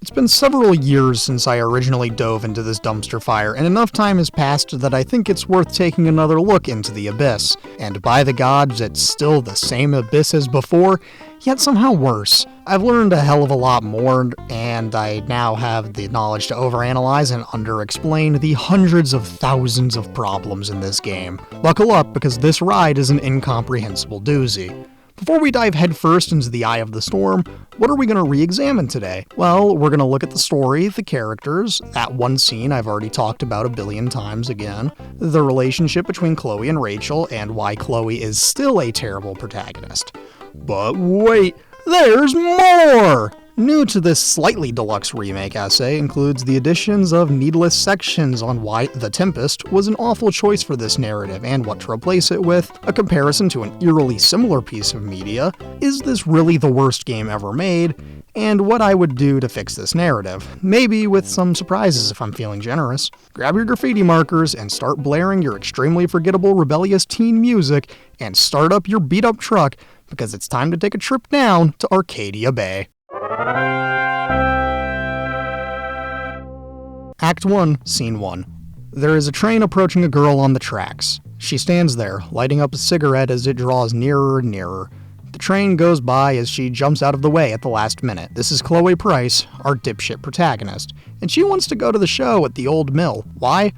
It's been several years since I originally dove into this dumpster fire, and enough time has passed that I think it's worth taking another look into the abyss. And by the gods, it's still the same abyss as before, yet somehow worse. I've learned a hell of a lot more, and I now have the knowledge to overanalyze and underexplain the hundreds of thousands of problems in this game. Buckle up, because this ride is an incomprehensible doozy. Before we dive headfirst into the eye of the storm, what are we going to re-examine today? Well, we're going to look at the story, the characters, that one scene I've already talked about a billion times again, the relationship between Chloe and Rachel, and why Chloe is still a terrible protagonist. But wait, there's more! New to this slightly deluxe remake essay includes the additions of needless sections on why The Tempest was an awful choice for this narrative and what to replace it with, a comparison to an eerily similar piece of media, is this really the worst game ever made, and what I would do to fix this narrative, maybe with some surprises if I'm feeling generous. Grab your graffiti markers and start blaring your extremely forgettable rebellious teen music and start up your beat-up truck, because it's time to take a trip down to Arcadia Bay. Act 1, Scene 1. There is a train approaching a girl on the tracks. She stands there, lighting up a cigarette as it draws nearer and nearer. The train goes by as she jumps out of the way at the last minute. This is Chloe Price, our dipshit protagonist, and she wants to go to the show at the old mill. Why?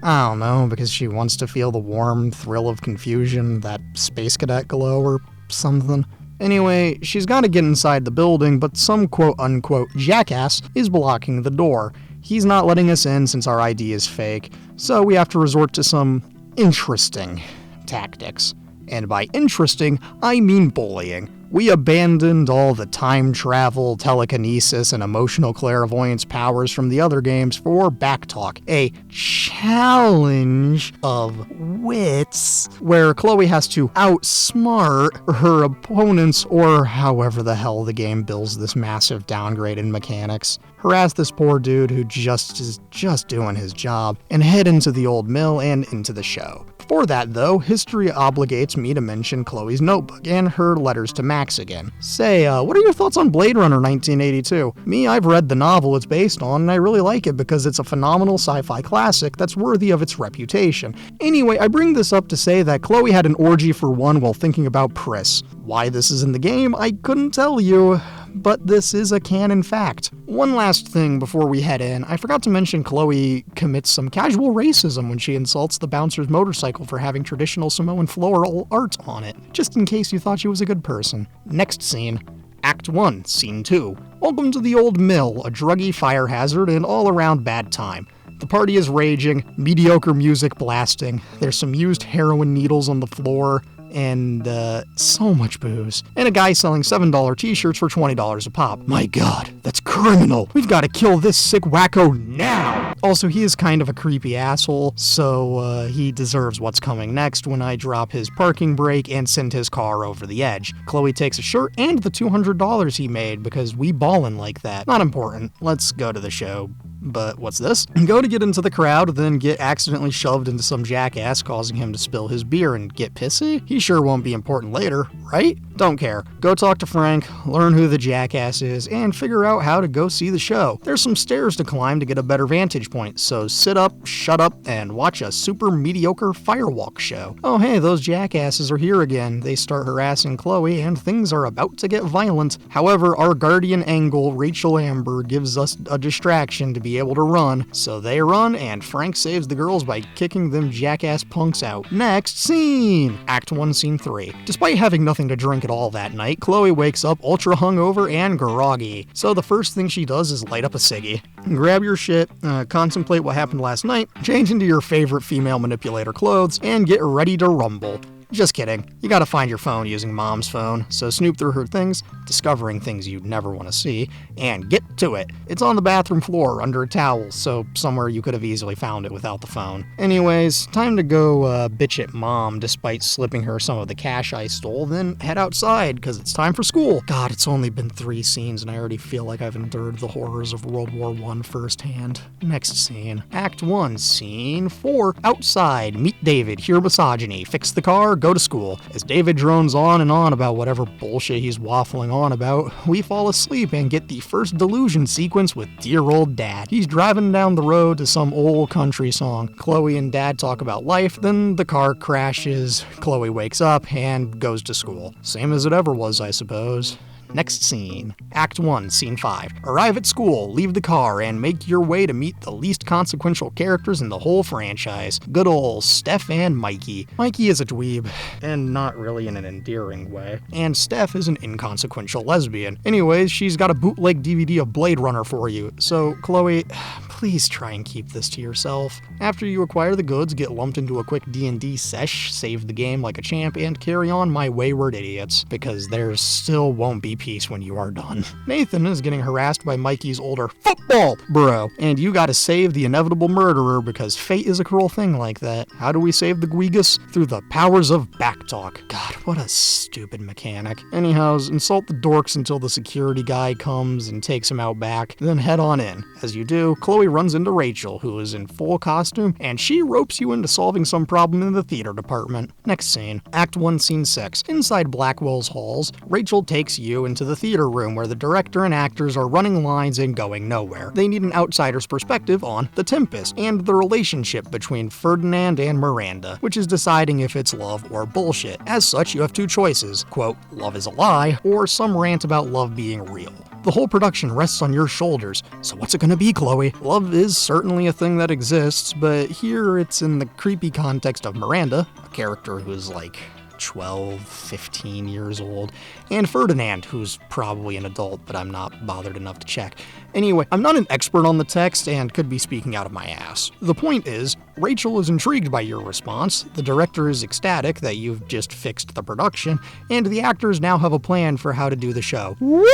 I don't know, because she wants to feel the warm thrill of confusion, that space cadet glow or something. Anyway, she's got to get inside the building, but some quote-unquote jackass is blocking the door. He's not letting us in since our ID is fake, so we have to resort to some interesting tactics. And by interesting, I mean bullying. We abandoned all the time travel, telekinesis, and emotional clairvoyance powers from the other games for backtalk, a challenge of wits, where Chloe has to outsmart her opponents, or however the hell the game bills this massive downgrade in mechanics, harass this poor dude who is just doing his job, and head into the old mill and into the show. Before that, though, history obligates me to mention Chloe's notebook and her letters to Max again. Say, what are your thoughts on Blade Runner 1982? Me, I've read the novel it's based on, and I really like it because it's a phenomenal sci-fi classic that's worthy of its reputation. Anyway, I bring this up to say that Chloe had an orgy for one while thinking about Pris. Why this is in the game, I couldn't tell you, but this is a canon fact. One last thing before we head in, I forgot to mention Chloe commits some casual racism when she insults the bouncer's motorcycle for having traditional Samoan floral art on it, just in case you thought she was a good person. Next scene. Act 1, Scene 2. Welcome to the old mill, a druggy fire hazard and all-around bad time. The party is raging, mediocre music blasting, there's some used heroin needles on the floor, and so much booze. And a guy selling $7 t-shirts for $20 a pop. My god, that's criminal. We've got to kill this sick wacko now. Also, he is kind of a creepy asshole, so he deserves what's coming next when I drop his parking brake and send his car over the edge. Chloe takes a shirt and the $200 he made because we ballin' like that. Not important. Let's go to the show. But what's this? Go to get into the crowd, then get accidentally shoved into some jackass, causing him to spill his beer and get pissy? He sure won't be important later, right? Don't care. Go talk to Frank, learn who the jackass is, and figure out how to go see the show. There's some stairs to climb to get a better vantage point, so sit up, shut up, and watch a super mediocre firewalk show. Oh hey, those jackasses are here again. They start harassing Chloe, and things are about to get violent. However, our guardian angel, Rachel Amber, gives us a distraction to be able to run, so they run, and Frank saves the girls by kicking them jackass punks out. Next scene! Act 1, Scene 3. Despite having nothing to drink at all that night, Chloe wakes up ultra hungover and groggy, so the first thing she does is light up a ciggy. Grab your shit, contemplate what happened last night, change into your favorite female manipulator clothes, and get ready to rumble. Just kidding. You gotta find your phone using mom's phone, so snoop through her things, discovering things you'd never want to see, and get to it. It's on the bathroom floor under a towel, so somewhere you could have easily found it without the phone. Anyways, time to go bitch at mom despite slipping her some of the cash I stole, then head outside, because it's time for school. God, it's only been 3 scenes and I already feel like I've endured the horrors of World War I firsthand. Next scene. Act 1, Scene 4. Outside. Meet David, hear misogyny, fix the car, go to school. As David drones on and on about whatever bullshit he's waffling on about, we fall asleep and get the first delusion sequence with dear old Dad. He's driving down the road to some old country song. Chloe and Dad talk about life, then the car crashes, Chloe wakes up and goes to school. Same as it ever was, I suppose. Next scene. Act 1, Scene 5. Arrive at school, leave the car, and make your way to meet the least consequential characters in the whole franchise. Good ol' Steph and Mikey. Mikey is a dweeb, and not really in an endearing way. And Steph is an inconsequential lesbian. Anyways, she's got a bootleg DVD of Blade Runner for you, so Chloe, please try and keep this to yourself. After you acquire the goods, get lumped into a quick D&D sesh, save the game like a champ, and carry on my wayward idiots, because there still won't be peace when you are done. Nathan is getting harassed by Mikey's older football bro, and you gotta save the inevitable murderer because fate is a cruel thing like that. How do we save the Guigus? Through the powers of backtalk. God, what a stupid mechanic. Anyhows, insult the dorks until the security guy comes and takes him out back, then head on in. As you do, Chloe runs into Rachel, who is in full costume, and she ropes you into solving some problem in the theater department. Next scene. Act 1, Scene 6. Inside Blackwell's halls, Rachel takes you into the theater room where the director and actors are running lines and going nowhere. They need an outsider's perspective on The Tempest and the relationship between Ferdinand and Miranda, which is deciding if it's love or bullshit. As such, you have two choices, quote, love is a lie, or some rant about love being real. The whole production rests on your shoulders, so what's it gonna be, Chloe? Love is certainly a thing that exists, but here it's in the creepy context of Miranda, a character who's like 12, 15 years old, and Ferdinand, who's probably an adult, but I'm not bothered enough to check. Anyway, I'm not an expert on the text and could be speaking out of my ass. The point is, Rachel is intrigued by your response, the director is ecstatic that you've just fixed the production, and the actors now have a plan for how to do the show. Woo!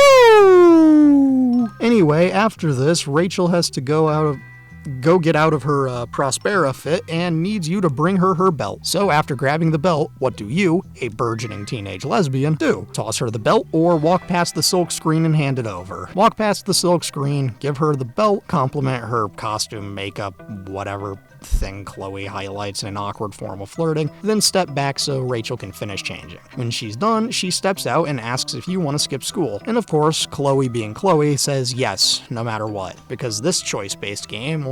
Anyway, after this, Rachel has to go get out of her Prospera fit and needs you to bring her belt. So after grabbing the belt, what do you, a burgeoning teenage lesbian, do? Toss her the belt or walk past the silk screen and hand it over? Walk past the silk screen, give her the belt, compliment her costume, makeup, whatever thing Chloe highlights in an awkward form of flirting, then step back so Rachel can finish changing. When she's done, she steps out and asks if you want to skip school. And of course, Chloe being Chloe says yes, no matter what, because this choice-based game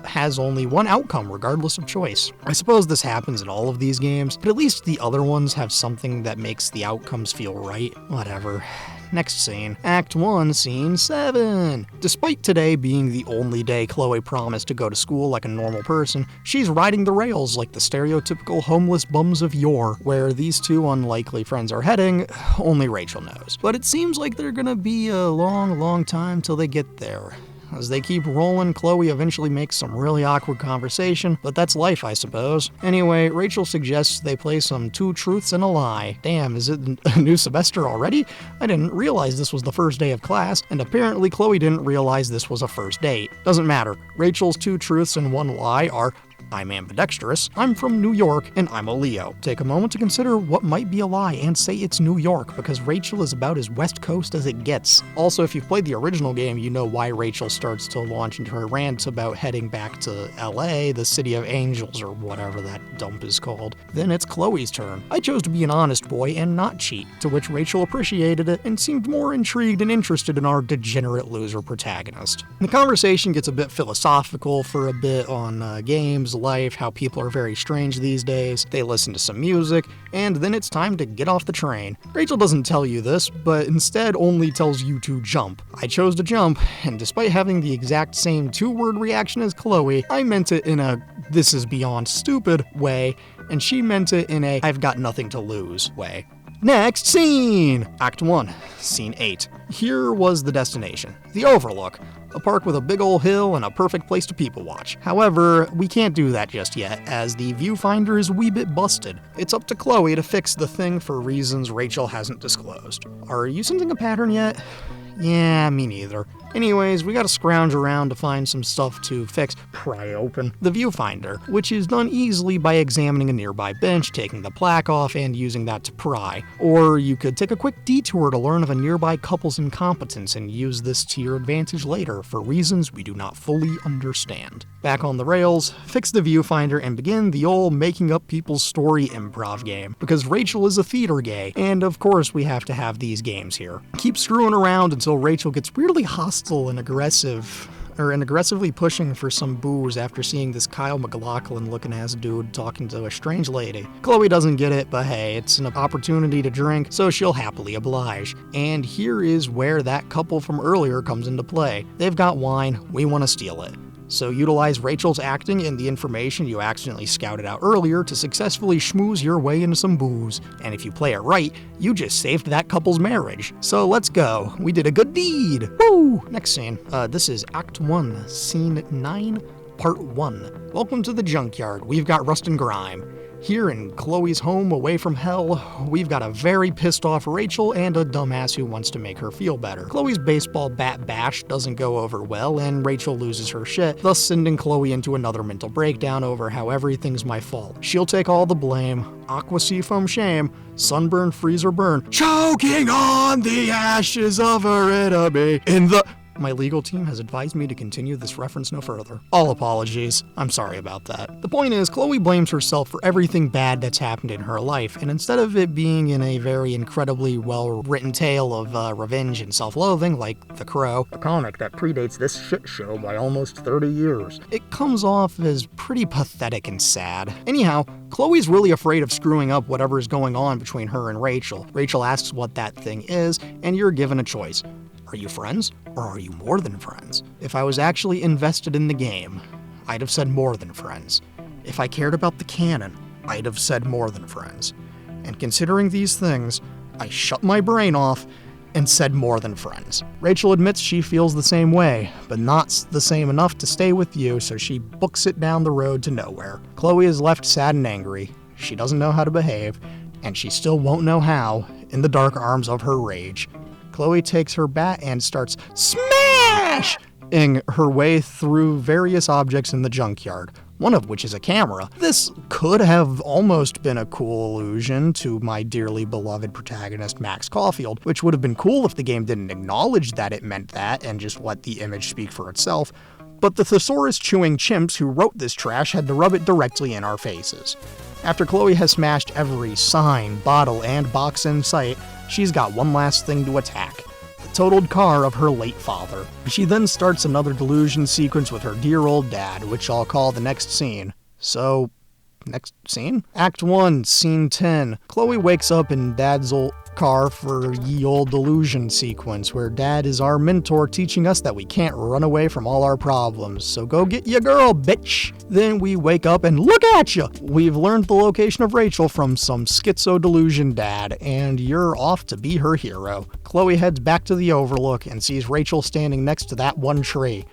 has only one outcome regardless of choice. I suppose this happens in all of these games, but at least the other ones have something that makes the outcomes feel right. Whatever. Next scene. Act 1, Scene 7. Despite today being the only day Chloe promised to go to school like a normal person, she's riding the rails like the stereotypical homeless bums of yore. Where these two unlikely friends are heading, only Rachel knows. But it seems like they're gonna be a long time till they get there. As they keep rolling, Chloe eventually makes some really awkward conversation, but that's life, I suppose. Anyway, Rachel suggests they play some Two Truths and a Lie. Damn, is it a new semester already? I didn't realize this was the first day of class, and apparently Chloe didn't realize this was a first date. Doesn't matter. Rachel's two truths and one lie are, I'm ambidextrous, I'm from New York, and I'm a Leo. Take a moment to consider what might be a lie and say it's New York, because Rachel is about as West Coast as it gets. Also, if you've played the original game, you know why Rachel starts to launch into her rant about heading back to LA, the city of angels, or whatever that dump is called. Then it's Chloe's turn. I chose to be an honest boy and not cheat, to which Rachel appreciated it and seemed more intrigued and interested in our degenerate loser protagonist. The conversation gets a bit philosophical for a bit on games, life, how people are very strange these days. They listen to some music, and then it's time to get off the train. Rachel doesn't tell you this, but instead only tells you to jump. I chose to jump, and despite having the exact same two-word reaction as Chloe, I meant it in a this is beyond stupid way, and she meant it in a I've got nothing to lose way. Next scene! Act 1, Scene 8. Here was the destination, the Overlook. A park with a big ol' hill and a perfect place to people watch. However, we can't do that just yet, as the viewfinder is a wee bit busted. It's up to Chloe to fix the thing for reasons Rachel hasn't disclosed. Are you sensing a pattern yet? Yeah, me neither. Anyways, we gotta scrounge around to find some stuff to pry open the viewfinder, which is done easily by examining a nearby bench, taking the plaque off, and using that to pry. Or you could take a quick detour to learn of a nearby couple's incompetence and use this to your advantage later for reasons we do not fully understand. Back on the rails, fix the viewfinder and begin the old making up people's story improv game, because Rachel is a theater gay, and of course we have to have these games here. Keep screwing around until Rachel gets weirdly hostile and aggressively pushing for some booze after seeing this Kyle MacLachlan looking ass dude talking to a strange lady. Chloe doesn't get it, but hey, it's an opportunity to drink, so she'll happily oblige. And here is where that couple from earlier comes into play. They've got wine, we want to steal it. So utilize Rachel's acting and the information you accidentally scouted out earlier to successfully schmooze your way into some booze. And if you play it right, you just saved that couple's marriage. So let's go. We did a good deed. Woo! Next scene. This is Act 1, Scene 9, Part 1. Welcome to the junkyard. We've got Rust and Grime. Here in Chloe's home away from hell, we've got a very pissed off Rachel and a dumbass who wants to make her feel better. Chloe's baseball bat bash doesn't go over well, and Rachel loses her shit, thus sending Chloe into another mental breakdown over how everything's my fault. She'll take all the blame, aqua sea foam shame, sunburn, freeze or burn, choking on the ashes of her enemy in the... My legal team has advised me to continue this reference no further. All apologies. I'm sorry about that. The point is, Chloe blames herself for everything bad that's happened in her life, and instead of it being in a very incredibly well-written tale of revenge and self-loathing, like The Crow, a comic that predates this shit show by almost 30 years, it comes off as pretty pathetic and sad. Anyhow, Chloe's really afraid of screwing up whatever is going on between her and Rachel. Rachel asks what that thing is, and you're given a choice. Are you friends, or are you more than friends? If I was actually invested in the game, I'd have said more than friends. If I cared about the canon, I'd have said more than friends. And considering these things, I shut my brain off and said more than friends. Rachel admits she feels the same way, but not the same enough to stay with you, so she books it down the road to nowhere. Chloe is left sad and angry. She doesn't know how to behave, and she still won't know how in the dark arms of her rage. Chloe takes her bat and starts smashing her way through various objects in the junkyard, one of which is a camera. This could have almost been a cool allusion to my dearly beloved protagonist Max Caulfield, which would have been cool if the game didn't acknowledge that it meant that and just let the image speak for itself. But the thesaurus-chewing chimps who wrote this trash had to rub it directly in our faces. After Chloe has smashed every sign, bottle, and box in sight, she's got one last thing to attack: the totaled car of her late father. She then starts another delusion sequence with her dear old dad, which I'll call the next scene. So, next scene? Act 1, Scene 10. Chloe wakes up in Dad's old car for ye old delusion sequence, where Dad is our mentor teaching us that we can't run away from all our problems. So go get your girl, bitch! Then we wake up and look at ya! We've learned the location of Rachel from some schizo delusion dad, and you're off to be her hero. Chloe heads back to the Overlook and sees Rachel standing next to that one tree.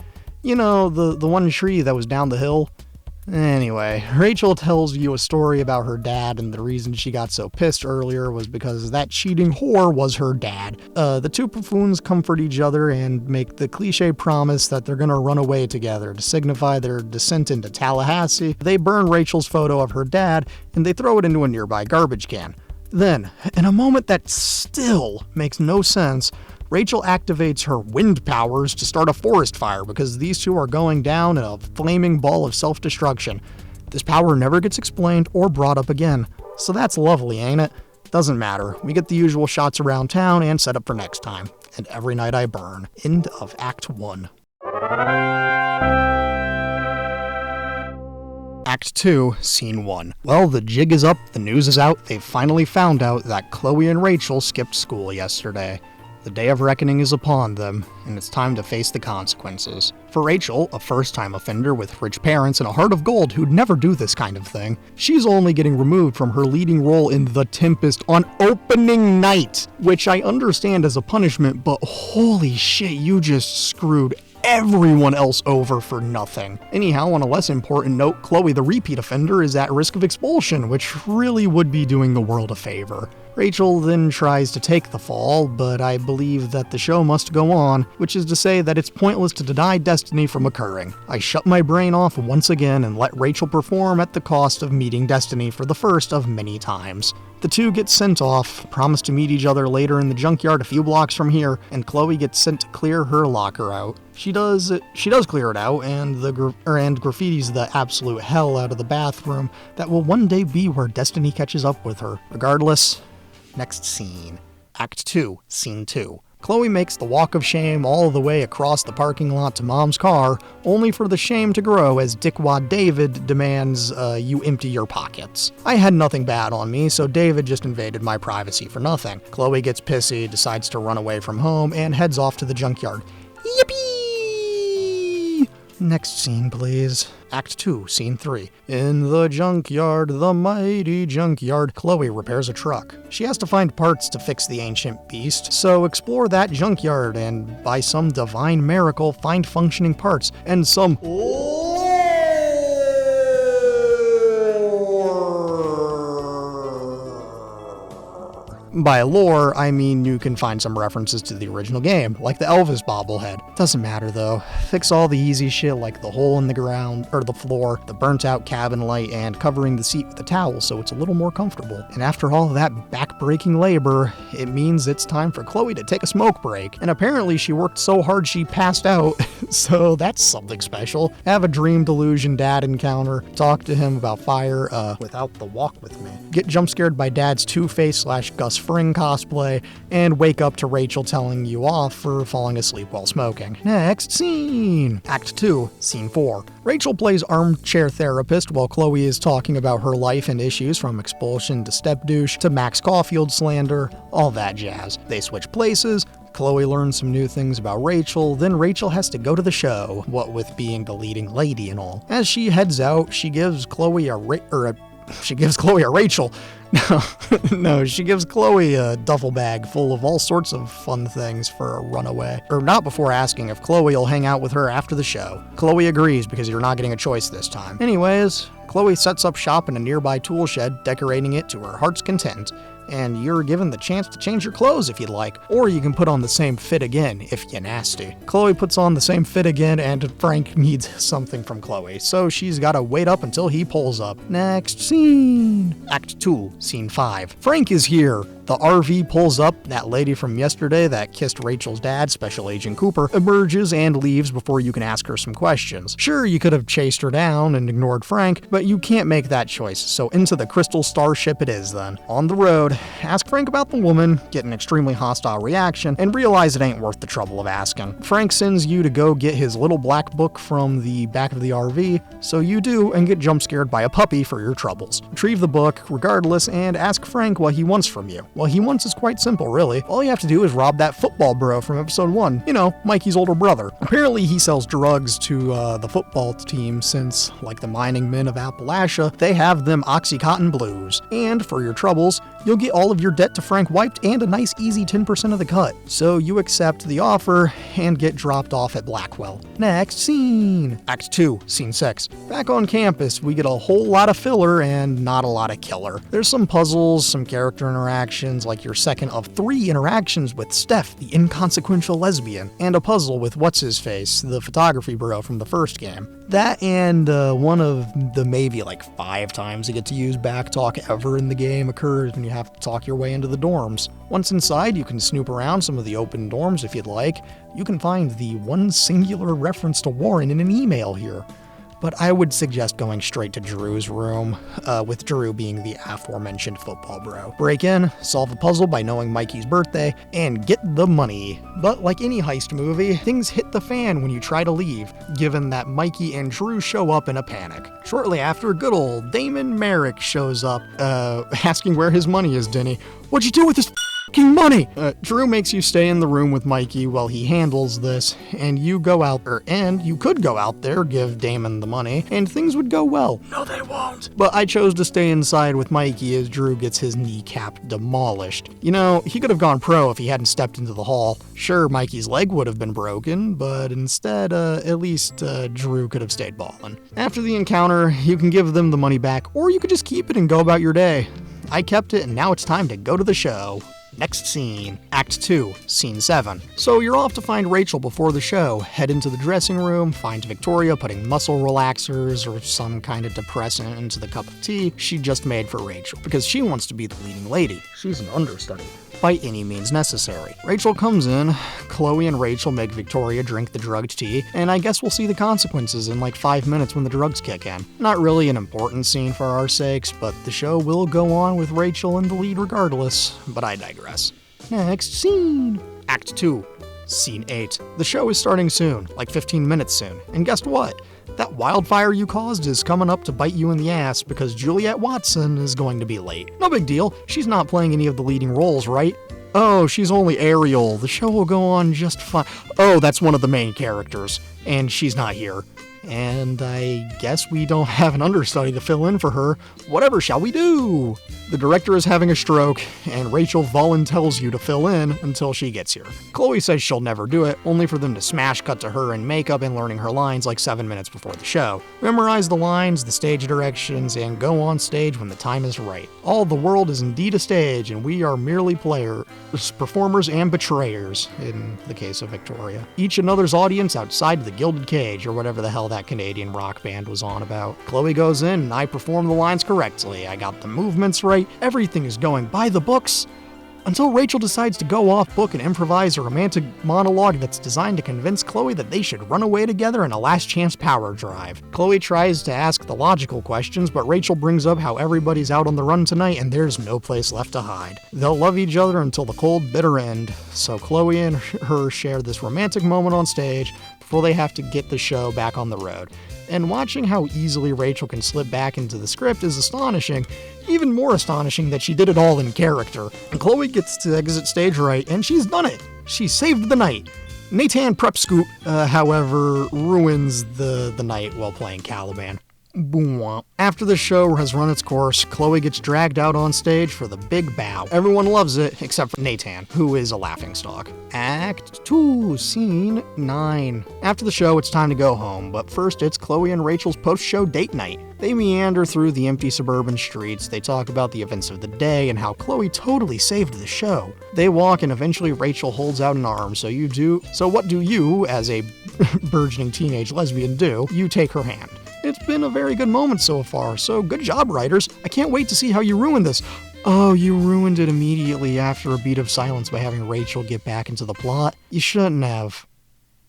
You know, the one tree that was down the hill? Anyway, Rachel tells you a story about her dad, and the reason she got so pissed earlier was because that cheating whore was her dad. The two buffoons comfort each other and make the cliche promise that they're gonna run away together to signify their descent into Tallahassee. They burn Rachel's photo of her dad, and they throw it into a nearby garbage can. Then, in a moment that still makes no sense, Rachel activates her wind powers to start a forest fire because these two are going down in a flaming ball of self-destruction. This power never gets explained or brought up again. So that's lovely, ain't it? Doesn't matter. We get the usual shots around town and set up for next time. And every night I burn. End of Act 1. Act 2, Scene 1. Well, the jig is up, the news is out, they've finally found out that Chloe and Rachel skipped school yesterday. The day of reckoning is upon them, and it's time to face the consequences. For Rachel, a first-time offender with rich parents and a heart of gold who'd never do this kind of thing, she's only getting removed from her leading role in The Tempest on opening night, which I understand as a punishment, but holy shit, you just screwed everyone else over for nothing. Anyhow, on a less important note, Chloe, the repeat offender, is at risk of expulsion, which really would be doing the world a favor. Rachel then tries to take the fall, but I believe that the show must go on, which is to say that it's pointless to deny destiny from occurring. I shut my brain off once again and let Rachel perform at the cost of meeting destiny for the first of many times. The two get sent off, promise to meet each other later in the junkyard a few blocks from here, and Chloe gets sent to clear her locker out. She does clear it out, and graffitis the absolute hell out of the bathroom that will one day be where destiny catches up with her. Regardless, next scene. Act 2, Scene 2. Chloe makes the walk of shame all the way across the parking lot to Mom's car, only for the shame to grow as Dickwad David demands you empty your pockets. I had nothing bad on me, so David just invaded my privacy for nothing. Chloe gets pissy, decides to run away from home, and heads off to the junkyard. Yippee! Next scene, please. Act 2, Scene 3. In the junkyard, the mighty junkyard, Chloe repairs a truck. She has to find parts to fix the ancient beast, so explore that junkyard and, by some divine miracle, find functioning parts and some By lore, I mean you can find some references to the original game, like the Elvis bobblehead. Doesn't matter though. Fix all the easy shit like the hole in the ground, or the floor, the burnt out cabin light, and covering the seat with a towel so it's a little more comfortable. And after all that back-breaking labor, it means it's time for Chloe to take a smoke break. And apparently she worked so hard she passed out, so that's something special. Have a dream delusion dad encounter, talk to him about fire, without the walk with me. Get jump scared by dad's Two-Face / Gus Fring cosplay, and wake up to Rachel telling you off for falling asleep while smoking. Next scene! Act 2, Scene 4. Rachel plays armchair therapist while Chloe is talking about her life and issues from expulsion to step douche to Max Caulfield slander, all that jazz. They switch places, Chloe learns some new things about Rachel, then Rachel has to go to the show, what with being the leading lady and all. As she heads out, she gives Chloe she gives Chloe a duffel bag full of all sorts of fun things for a runaway. Or not before asking if Chloe will hang out with her after the show. Chloe agrees because you're not getting a choice this time. Anyways, Chloe sets up shop in a nearby tool shed, decorating it to her heart's content. And you're given the chance to change your clothes if you'd like, or you can put on the same fit again if you're nasty. Chloe puts on the same fit again, and Frank needs something from Chloe, so she's gotta wait up until he pulls up. Next scene. Act 2, Scene 5. Frank is here. The RV pulls up, that lady from yesterday that kissed Rachel's dad, Special Agent Cooper, emerges and leaves before you can ask her some questions. Sure, you could have chased her down and ignored Frank, but you can't make that choice, so into the Crystal Starship it is then. On the road, ask Frank about the woman, get an extremely hostile reaction, and realize it ain't worth the trouble of asking. Frank sends you to go get his little black book from the back of the RV, so you do and get jump scared by a puppy for your troubles. Retrieve the book, regardless, and ask Frank what he wants from you. What he wants is quite simple, really. All you have to do is rob that football bro from episode 1. You know, Mikey's older brother. Apparently he sells drugs to the football team since, like the mining men of Appalachia, they have them Oxycontin blues. And for your troubles, you'll get all of your debt to Frank wiped and a nice easy 10% of the cut. So you accept the offer and get dropped off at Blackwell. Next scene. Act 2, Scene 6. Back on campus, we get a whole lot of filler and not a lot of killer. There's some puzzles, some character interactions, like your second of 3 interactions with Steph, the inconsequential lesbian, and a puzzle with What's-His-Face, the photography bro from the first game. That and one of the maybe like 5 times you get to use backtalk ever in the game occurs when you have to talk your way into the dorms. Once inside, you can snoop around some of the open dorms if you'd like. You can find the one singular reference to Warren in an email here. But I would suggest going straight to Drew's room, with Drew being the aforementioned football bro. Break in, solve a puzzle by knowing Mikey's birthday, and get the money. But like any heist movie, things hit the fan when you try to leave, given that Mikey and Drew show up in a panic. Shortly after, good old Damon Merrick shows up, asking where his money is, Denny. What'd you do with this f***ing money? Drew makes you stay in the room with Mikey while he handles this, and you could go out there, give Damon the money, and things would go well. No, they won't. But I chose to stay inside with Mikey as Drew gets his kneecap demolished. You know, he could have gone pro if he hadn't stepped into the hall. Sure, Mikey's leg would have been broken, but instead, at least Drew could have stayed ballin'. After the encounter, you can give them the money back, or you could just keep it and go about your day. I kept it and now it's time to go to the show. Next scene, Act 2, Scene 7. So you're off to find Rachel before the show. Head into the dressing room, find Victoria putting muscle relaxers or some kind of depressant into the cup of tea she just made for Rachel, because she wants to be the leading lady. She's an understudy, by any means necessary. Rachel comes in, Chloe and Rachel make Victoria drink the drugged tea, and I guess we'll see the consequences in like 5 minutes when the drugs kick in. Not really an important scene for our sakes, but the show will go on with Rachel in the lead regardless, but I digress. Next scene. Act 2, Scene 8. The show is starting soon, like 15 minutes soon, and guess what? That wildfire you caused is coming up to bite you in the ass because Juliet Watson is going to be late. No big deal, she's not playing any of the leading roles, right? Oh, she's only Ariel. The show will go on just fine. Oh, that's one of the main characters, and she's not here. And I guess we don't have an understudy to fill in for her. Whatever shall we do? The director is having a stroke, and Rachel voluntells you to fill in until she gets here. Chloe says she'll never do it, only for them to smash cut to her in makeup and learning her lines like 7 minutes before the show. Memorize the lines, the stage directions, and go on stage when the time is right. All the world is indeed a stage, and we are merely players, performers, and betrayers, in the case of Victoria. Each another's audience outside the Gilded Cage, or whatever the hell that Canadian rock band was on about. Chloe goes in, and I perform the lines correctly. I got the movements right. Everything is going by the books. Until Rachel decides to go off book and improvise a romantic monologue that's designed to convince Chloe that they should run away together in a last chance power drive. Chloe tries to ask the logical questions, but Rachel brings up how everybody's out on the run tonight and there's no place left to hide. They'll love each other until the cold, bitter end. So Chloe and her share this romantic moment on stage before they have to get the show back on the road. And watching how easily Rachel can slip back into the script is astonishing. Even more astonishing that she did it all in character. And Chloe gets to exit stage right, and she's done it. She saved the night. Nathan Prep Scoop, however, ruins the night while playing Caliban. Boom. After the show has run its course, Chloe gets dragged out on stage for the big bow. Everyone loves it, except for Nathan, who is a laughingstock. Act 2, Scene 9. After the show, it's time to go home, but first it's Chloe and Rachel's post-show date night. They meander through the empty suburban streets, they talk about the events of the day and how Chloe totally saved the show. They walk and eventually Rachel holds out an arm, so what do you, as a burgeoning teenage lesbian, do? You take her hand. It's been a very good moment so far, so good job, writers. I can't wait to see how you ruin this. Oh, you ruined it immediately after a beat of silence by having Rachel get back into the plot. You shouldn't have.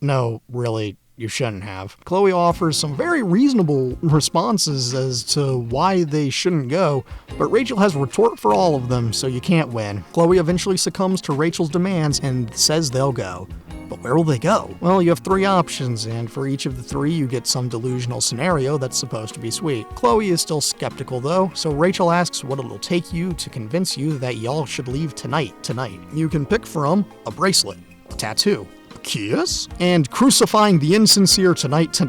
No, really, you shouldn't have. Chloe offers some very reasonable responses as to why they shouldn't go, but Rachel has a retort for all of them, so you can't win. Chloe eventually succumbs to Rachel's demands and says they'll go. But where will they go? Well, you have 3 options, and for each of the 3, you get some delusional scenario that's supposed to be sweet. Chloe is still skeptical, though, so Rachel asks what it'll take you to convince you that y'all should leave tonight. You can pick from a bracelet, a tattoo, a kiss, and crucifying the insincere tonight.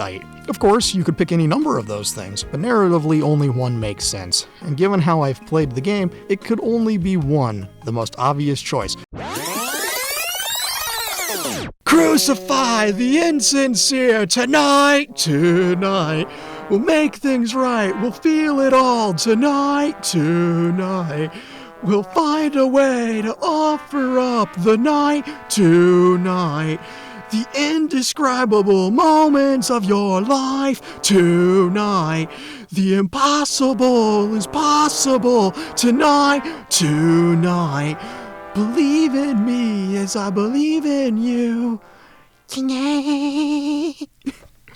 Of course, you could pick any number of those things, but narratively only one makes sense. And given how I've played the game, it could only be one, the most obvious choice. Crucify the insincere tonight. We'll make things right, we'll feel it all tonight. We'll find a way to offer up the night tonight. The indescribable moments of your life tonight. The impossible is possible tonight. Believe in me as I believe in you.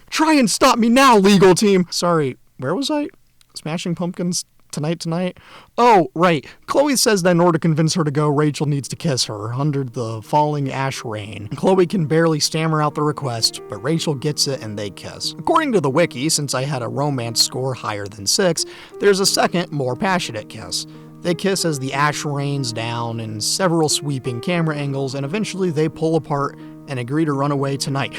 Try and stop me now, legal team. Sorry, where was I? Smashing Pumpkins tonight? Oh, right. Chloe says that in order to convince her to go, Rachel needs to kiss her under the falling ash rain. Chloe can barely stammer out the request, but Rachel gets it and they kiss. According to the wiki, since I had a romance score higher than 6, there's a second, more passionate kiss. They kiss as the ash rains down in several sweeping camera angles, and eventually they pull apart and agree to run away tonight.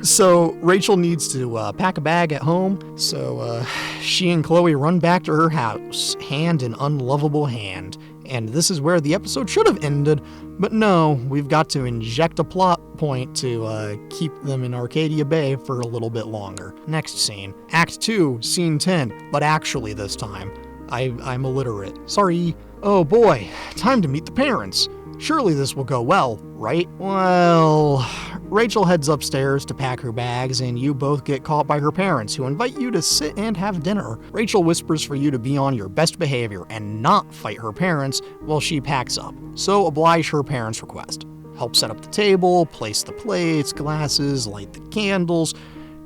So Rachel needs to pack a bag at home, so she and Chloe run back to her house, hand in unlovable hand. And this is where the episode should have ended, but no, we've got to inject a plot point to keep them in Arcadia Bay for a little bit longer. Next scene, Act 2, Scene 10, but actually this time. I'm illiterate. Sorry. Oh boy, time to meet the parents. Surely this will go well, right? Well, Rachel heads upstairs to pack her bags, and you both get caught by her parents, who invite you to sit and have dinner. Rachel whispers for you to be on your best behavior and not fight her parents while she packs up. So oblige her parents' request. Help set up the table, place the plates, glasses, light the candles,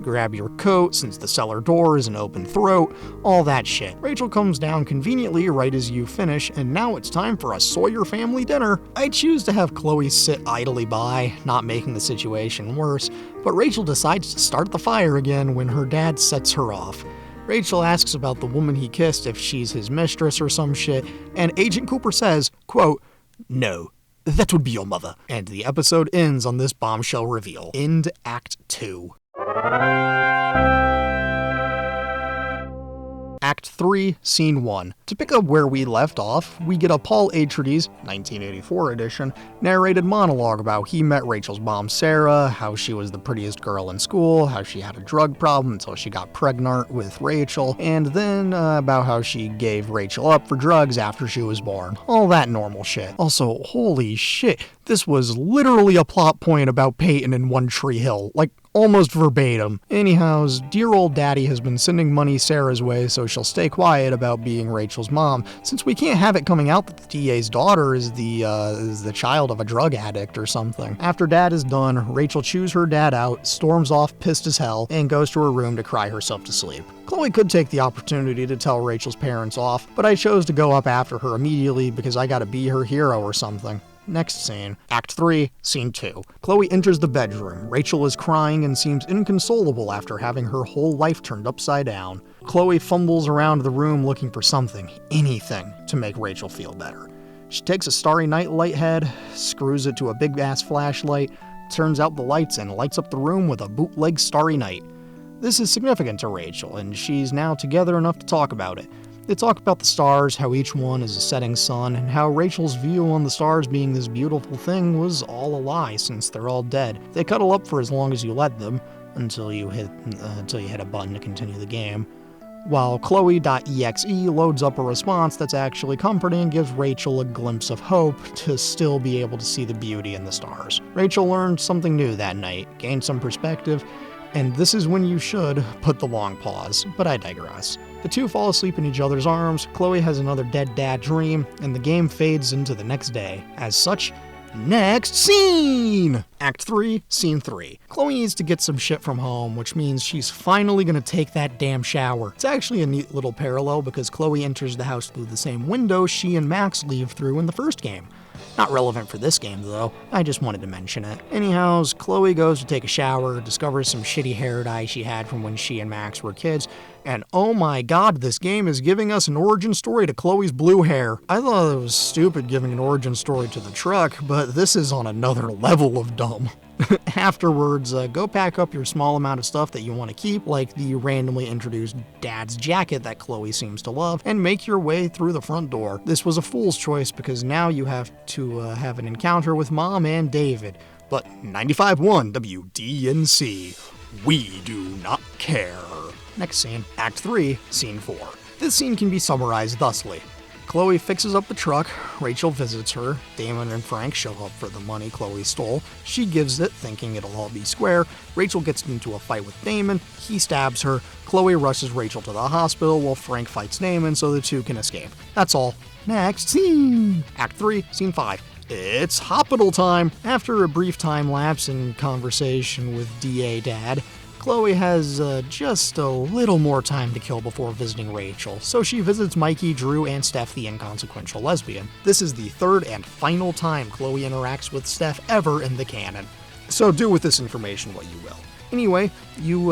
grab your coat since the cellar door is an open throat, all that shit. Rachel comes down conveniently right as you finish, and now it's time for a Sawyer family dinner. I choose to have Chloe sit idly by, not making the situation worse, but Rachel decides to start the fire again when her dad sets her off. Rachel asks about the woman he kissed, if she's his mistress or some shit, and Agent Cooper says, quote, "No, that would be your mother." And the episode ends on this bombshell reveal. End Act 2. Act 3, Scene 1. To pick up where we left off, we get a Paul Atreides, 1984 edition, narrated monologue about how he met Rachel's mom Sarah, how she was the prettiest girl in school, how she had a drug problem until she got pregnant with Rachel, and then about how she gave Rachel up for drugs after she was born. All that normal shit. Also, holy shit, this was literally a plot point about Peyton in One Tree Hill. Like, almost verbatim. Anyhows, dear old daddy has been sending money Sarah's way so she'll stay quiet about being Rachel's mom, since we can't have it coming out that the DA's daughter is the child of a drug addict or something. After dad is done, Rachel chews her dad out, storms off pissed as hell, and goes to her room to cry herself to sleep. Chloe could take the opportunity to tell Rachel's parents off, but I chose to go up after her immediately because I gotta be her hero or something. Next scene. Act 3, Scene 2. Chloe enters the bedroom. Rachel is crying and seems inconsolable after having her whole life turned upside down. Chloe fumbles around the room looking for something, anything, to make Rachel feel better. She takes a Starry Night light head, screws it to a big-ass flashlight, turns out the lights, and lights up the room with a bootleg Starry Night. This is significant to Rachel, and she's now together enough to talk about it. They talk about the stars, how each one is a setting sun, and how Rachel's view on the stars being this beautiful thing was all a lie since they're all dead. They cuddle up for as long as you let them, until you hit a button to continue the game. While Chloe.exe loads up a response that's actually comforting and gives Rachel a glimpse of hope to still be able to see the beauty in the stars. Rachel learned something new that night, gained some perspective, and this is when you should put the long pause, but I digress. The two fall asleep in each other's arms, Chloe has another dead dad dream, and the game fades into the next day. As such, next scene! Act 3, Scene 3. Chloe needs to get some shit from home, which means she's finally gonna take that damn shower. It's actually a neat little parallel because Chloe enters the house through the same window she and Max leave through in the first game. Not relevant for this game, though. I just wanted to mention it. Anyhows, Chloe goes to take a shower, discovers some shitty hair dye she had from when she and Max were kids, and oh my god, this game is giving us an origin story to Chloe's blue hair. I thought it was stupid giving an origin story to the truck, but this is on another level of dumb. Afterwards, go pack up your small amount of stuff that you want to keep, like the randomly introduced dad's jacket that Chloe seems to love, and make your way through the front door. This was a fool's choice because now you have to have an encounter with Mom and David. But 95.1 WDNC, we do not care. Next scene, Act 3, Scene 4. This scene can be summarized thusly. Chloe fixes up the truck, Rachel visits her, Damon and Frank show up for the money Chloe stole, she gives it, thinking it'll all be square, Rachel gets into a fight with Damon, he stabs her, Chloe rushes Rachel to the hospital while Frank fights Damon so the two can escape. That's all. Next scene! Act 3, Scene 5. It's hospital time! After a brief time lapse in conversation with DA Dad, Chloe has just a little more time to kill before visiting Rachel, so she visits Mikey, Drew, and Steph the inconsequential lesbian. This is the third and final time Chloe interacts with Steph ever in the canon. So do with this information what you will. Anyway, you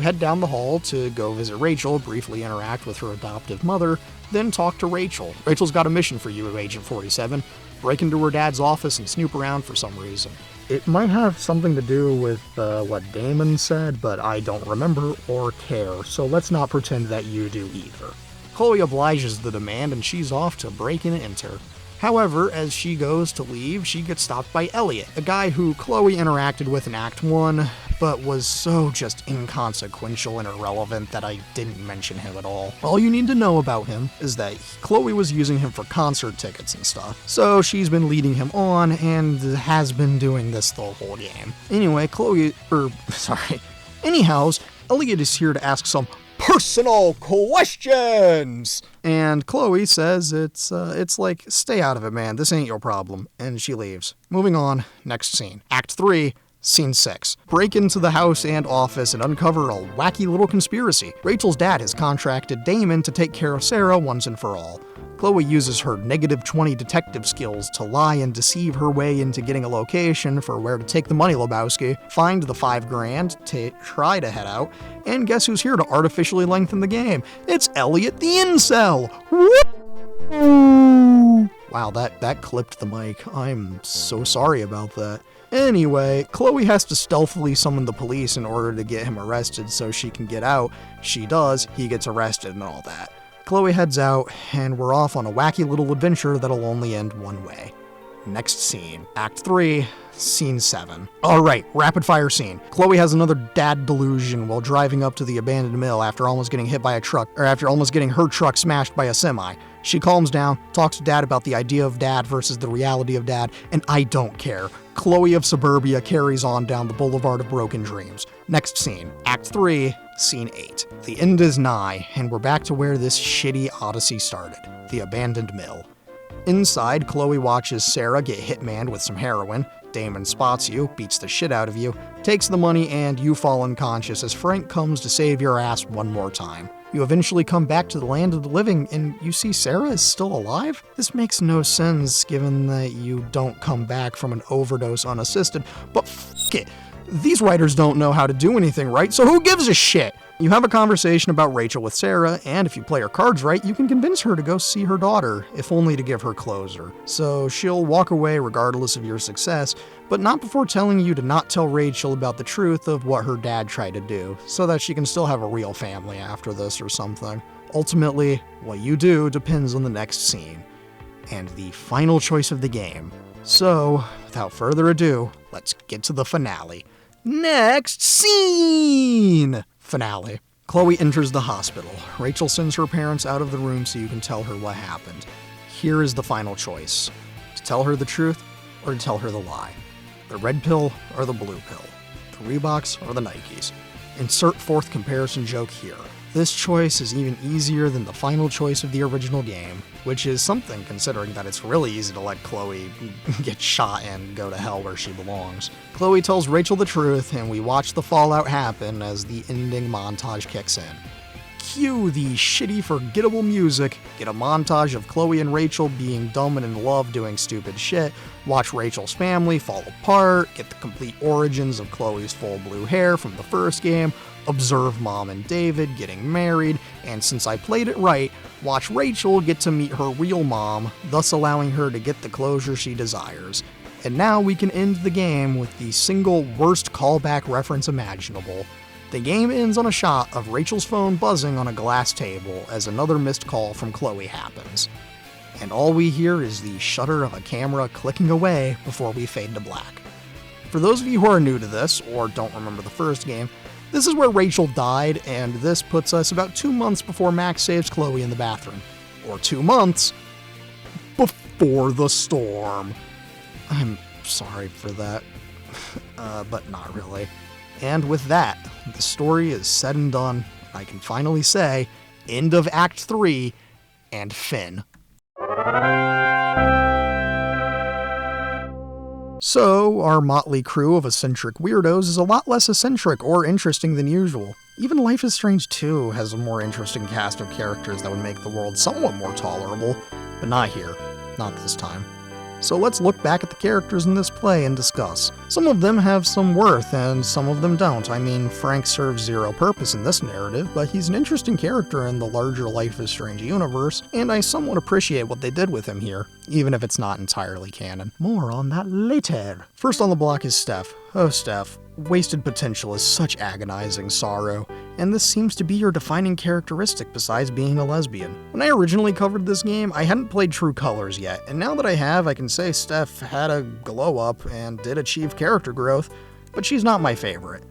head down the hall to go visit Rachel, briefly interact with her adoptive mother, then talk to Rachel. Rachel's got a mission for you, Agent 47. Break into her dad's office and snoop around for some reason. It might have something to do with what Damon said, but I don't remember or care, so let's not pretend that you do either. Chloe obliges the demand and she's off to break and enter. However, as she goes to leave, she gets stopped by Elliot, a guy who Chloe interacted with in Act 1, but was so just inconsequential and irrelevant that I didn't mention him at all. All you need to know about him is that Chloe was using him for concert tickets and stuff, so she's been leading him on and has been doing this the whole game. Anyway, Anyhows, Elliot is here to ask some personal questions! And Chloe says it's like, stay out of it, man, this ain't your problem, and she leaves. Moving on, next scene. Act 3, Scene 6. Break into the house and office and uncover a wacky little conspiracy. Rachel's dad has contracted Damon to take care of Sarah once and for all. Chloe uses her -20 detective skills to lie and deceive her way into getting a location for where to take the money, Lebowski, find the $5,000, try to head out, and guess who's here to artificially lengthen the game? It's Elliot the Incel! Woo! Wow, that clipped the mic. I'm so sorry about that. Anyway, Chloe has to stealthily summon the police in order to get him arrested so she can get out. She does, he gets arrested and all that. Chloe heads out, and we're off on a wacky little adventure that'll only end one way. Next scene. Act 3, Scene 7. Alright, rapid fire scene. Chloe has another dad delusion while driving up to the abandoned mill after almost getting hit by a truck, or after almost getting her truck smashed by a semi. She calms down, talks to Dad about the idea of Dad versus the reality of Dad, and I don't care. Chloe of Suburbia carries on down the Boulevard of Broken Dreams. Next scene. Act 3, Scene 8. The end is nigh, and we're back to where this shitty odyssey started. The abandoned mill. Inside, Chloe watches Sarah get hitmaned with some heroin. Damon spots you, beats the shit out of you, takes the money, and you fall unconscious as Frank comes to save your ass one more time. You eventually come back to the land of the living, and you see Sarah is still alive? This makes no sense given that you don't come back from an overdose unassisted, but f*** it. These writers don't know how to do anything right, so who gives a shit? You have a conversation about Rachel with Sarah, and if you play your cards right, you can convince her to go see her daughter, if only to give her closure. So she'll walk away regardless of your success, but not before telling you to not tell Rachel about the truth of what her dad tried to do, so that she can still have a real family after this or something. Ultimately, what you do depends on the next scene, and the final choice of the game. So, without further ado, let's get to the finale. Next scene! Finale. Chloe enters the hospital. Rachel sends her parents out of the room so you can tell her what happened. Here is the final choice. To tell her the truth or to tell her the lie. The red pill or the blue pill. The Reeboks or the Nikes. Insert fourth comparison joke here. This choice is even easier than the final choice of the original game, which is something considering that it's really easy to let Chloe get shot and go to hell where she belongs. Chloe tells Rachel the truth, and we watch the fallout happen as the ending montage kicks in. Cue the shitty, forgettable music, get a montage of Chloe and Rachel being dumb and in love doing stupid shit, watch Rachel's family fall apart, get the complete origins of Chloe's full blue hair from the first game, observe Mom and David getting married, and since I played it right, watch Rachel get to meet her real mom, thus allowing her to get the closure she desires. And now we can end the game with the single worst callback reference imaginable. The game ends on a shot of Rachel's phone buzzing on a glass table as another missed call from Chloe happens. And all we hear is the shutter of a camera clicking away before we fade to black. For those of you who are new to this, or don't remember the first game, this is where Rachel died, and this puts us about 2 months before Max saves Chloe in the bathroom. Or 2 months before the storm. I'm sorry for that, but not really. And with that, the story is said and done. I can finally say, end of Act 3, and Finn. So, our motley crew of eccentric weirdos is a lot less eccentric or interesting than usual. Even Life is Strange 2 has a more interesting cast of characters that would make the world somewhat more tolerable, but not here. Not this time. So let's look back at the characters in this play and discuss. Some of them have some worth, and some of them don't. I mean, Frank serves zero purpose in this narrative, but he's an interesting character in the larger Life is Strange universe, and I somewhat appreciate what they did with him here, even if it's not entirely canon. More on that later. First on the block is Steph. Oh, Steph. Wasted potential is such agonizing sorrow, and this seems to be your defining characteristic besides being a lesbian. When I originally covered this game, I hadn't played True Colors yet, and now that I have, I can say Steph had a glow up and did achieve character growth, but she's not my favorite.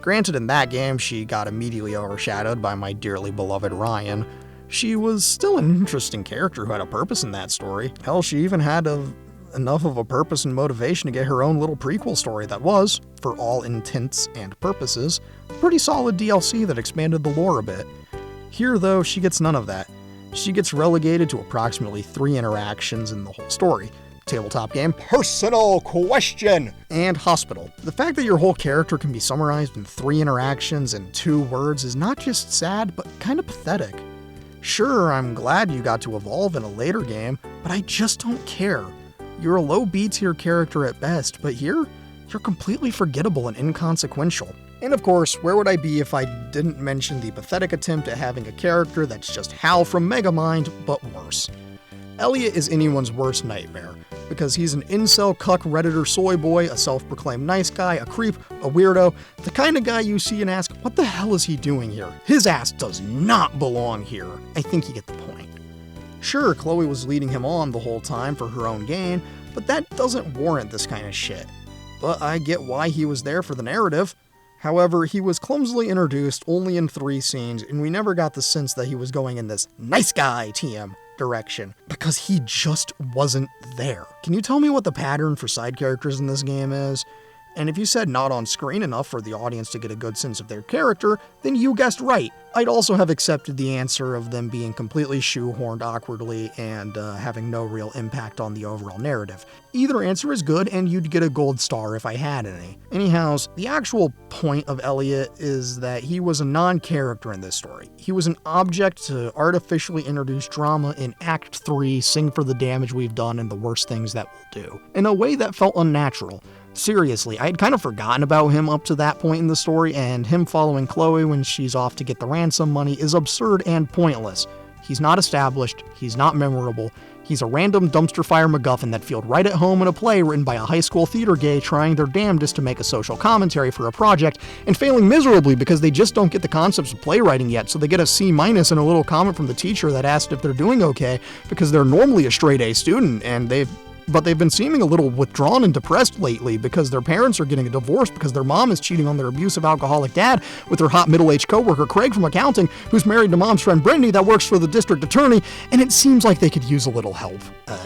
Granted, in that game, she got immediately overshadowed by my dearly beloved Ryan. She was still an interesting character who had a purpose in that story. Hell, she even had enough of a purpose and motivation to get her own little prequel story that was, for all intents and purposes, a pretty solid DLC that expanded the lore a bit. Here, though, she gets none of that. She gets relegated to approximately 3 interactions in the whole story. Tabletop game, personal question, and hospital. The fact that your whole character can be summarized in 3 interactions and 2 words is not just sad, but kind of pathetic. Sure, I'm glad you got to evolve in a later game, but I just don't care. You're a low B-tier character at best, but here, you're completely forgettable and inconsequential. And of course, where would I be if I didn't mention the pathetic attempt at having a character that's just Hal from Megamind, but worse. Elliot is anyone's worst nightmare, because he's an incel cuck redditor soy boy, a self-proclaimed nice guy, a creep, a weirdo, the kind of guy you see and ask, what the hell is he doing here? His ass does not belong here. I think you get the point. Sure, Chloe was leading him on the whole time for her own gain, but that doesn't warrant this kind of shit. But I get why he was there for the narrative. However, he was clumsily introduced only in 3 scenes, and we never got the sense that he was going in this nice guy TM direction, because he just wasn't there. Can you tell me what the pattern for side characters in this game is? And if you said not on screen enough for the audience to get a good sense of their character, then you guessed right. I'd also have accepted the answer of them being completely shoehorned awkwardly and having no real impact on the overall narrative. Either answer is good, and you'd get a gold star if I had any. Anyhows, the actual point of Elliot is that he was a non-character in this story. He was an object to artificially introduce drama in Act 3, Sing for the Damage We've Done and the Worst Things That We'll Do, in a way that felt unnatural. Seriously, I had kind of forgotten about him up to that point in the story, and him following Chloe when she's off to get the ransom money is absurd and pointless. He's not established, he's not memorable, he's a random dumpster fire MacGuffin that feels right at home in a play written by a high school theater gay trying their damnedest to make a social commentary for a project, and failing miserably because they just don't get the concepts of playwriting yet, so they get a C- and a little comment from the teacher that asked if they're doing okay, because they're normally a straight A student, and they've been seeming a little withdrawn and depressed lately because their parents are getting a divorce because their mom is cheating on their abusive alcoholic dad with her hot middle-aged coworker Craig from accounting, who's married to mom's friend Brittany that works for the district attorney, and it seems like they could use a little help.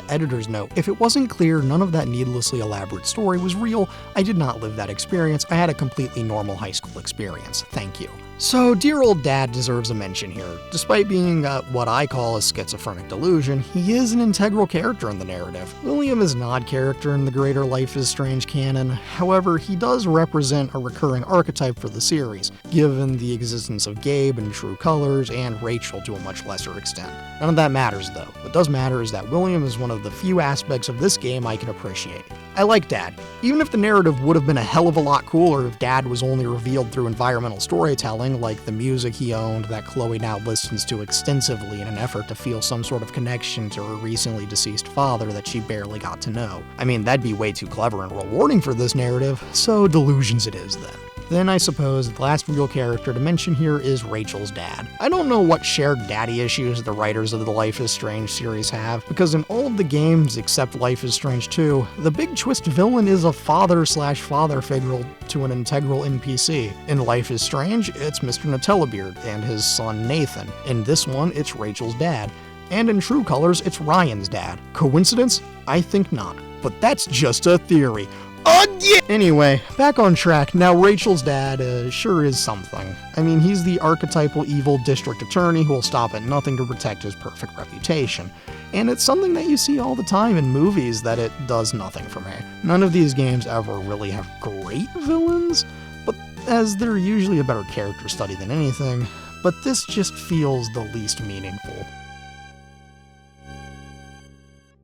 Editor's note, if it wasn't clear none of that needlessly elaborate story was real, I did not live that experience. I had a completely normal high school experience. Thank you. So, dear old dad deserves a mention here. Despite being what I call a schizophrenic delusion, he is an integral character in the narrative. William is not a character in the greater Life is Strange canon, however, he does represent a recurring archetype for the series, given the existence of Gabe in True Colors and Rachel to a much lesser extent. None of that matters though. What does matter is that William is one of the few aspects of this game I can appreciate. I like Dad. Even if the narrative would have been a hell of a lot cooler if Dad was only revealed through environmental storytelling, like the music he owned that Chloe now listens to extensively in an effort to feel some sort of connection to her recently deceased father that she barely got to know. I mean, that'd be way too clever and rewarding for this narrative, so delusions it is then. Then I suppose the last real character to mention here is Rachel's dad. I don't know what shared daddy issues the writers of the Life is Strange series have, because in all of the games except Life is Strange 2, the big twist villain is a father/father figure to an integral NPC. In Life is Strange, it's Mr. Nutellabeard and his son Nathan. In this one, it's Rachel's dad. And in True Colors, it's Ryan's dad. Coincidence? I think not. But that's just a theory. Yeah. Anyway, back on track. Now, Rachel's dad sure is something. I mean, he's the archetypal evil district attorney who will stop at nothing to protect his perfect reputation. And it's something that you see all the time in movies that it does nothing for me. None of these games ever really have great villains, but as they're usually a better character study than anything, but this just feels the least meaningful.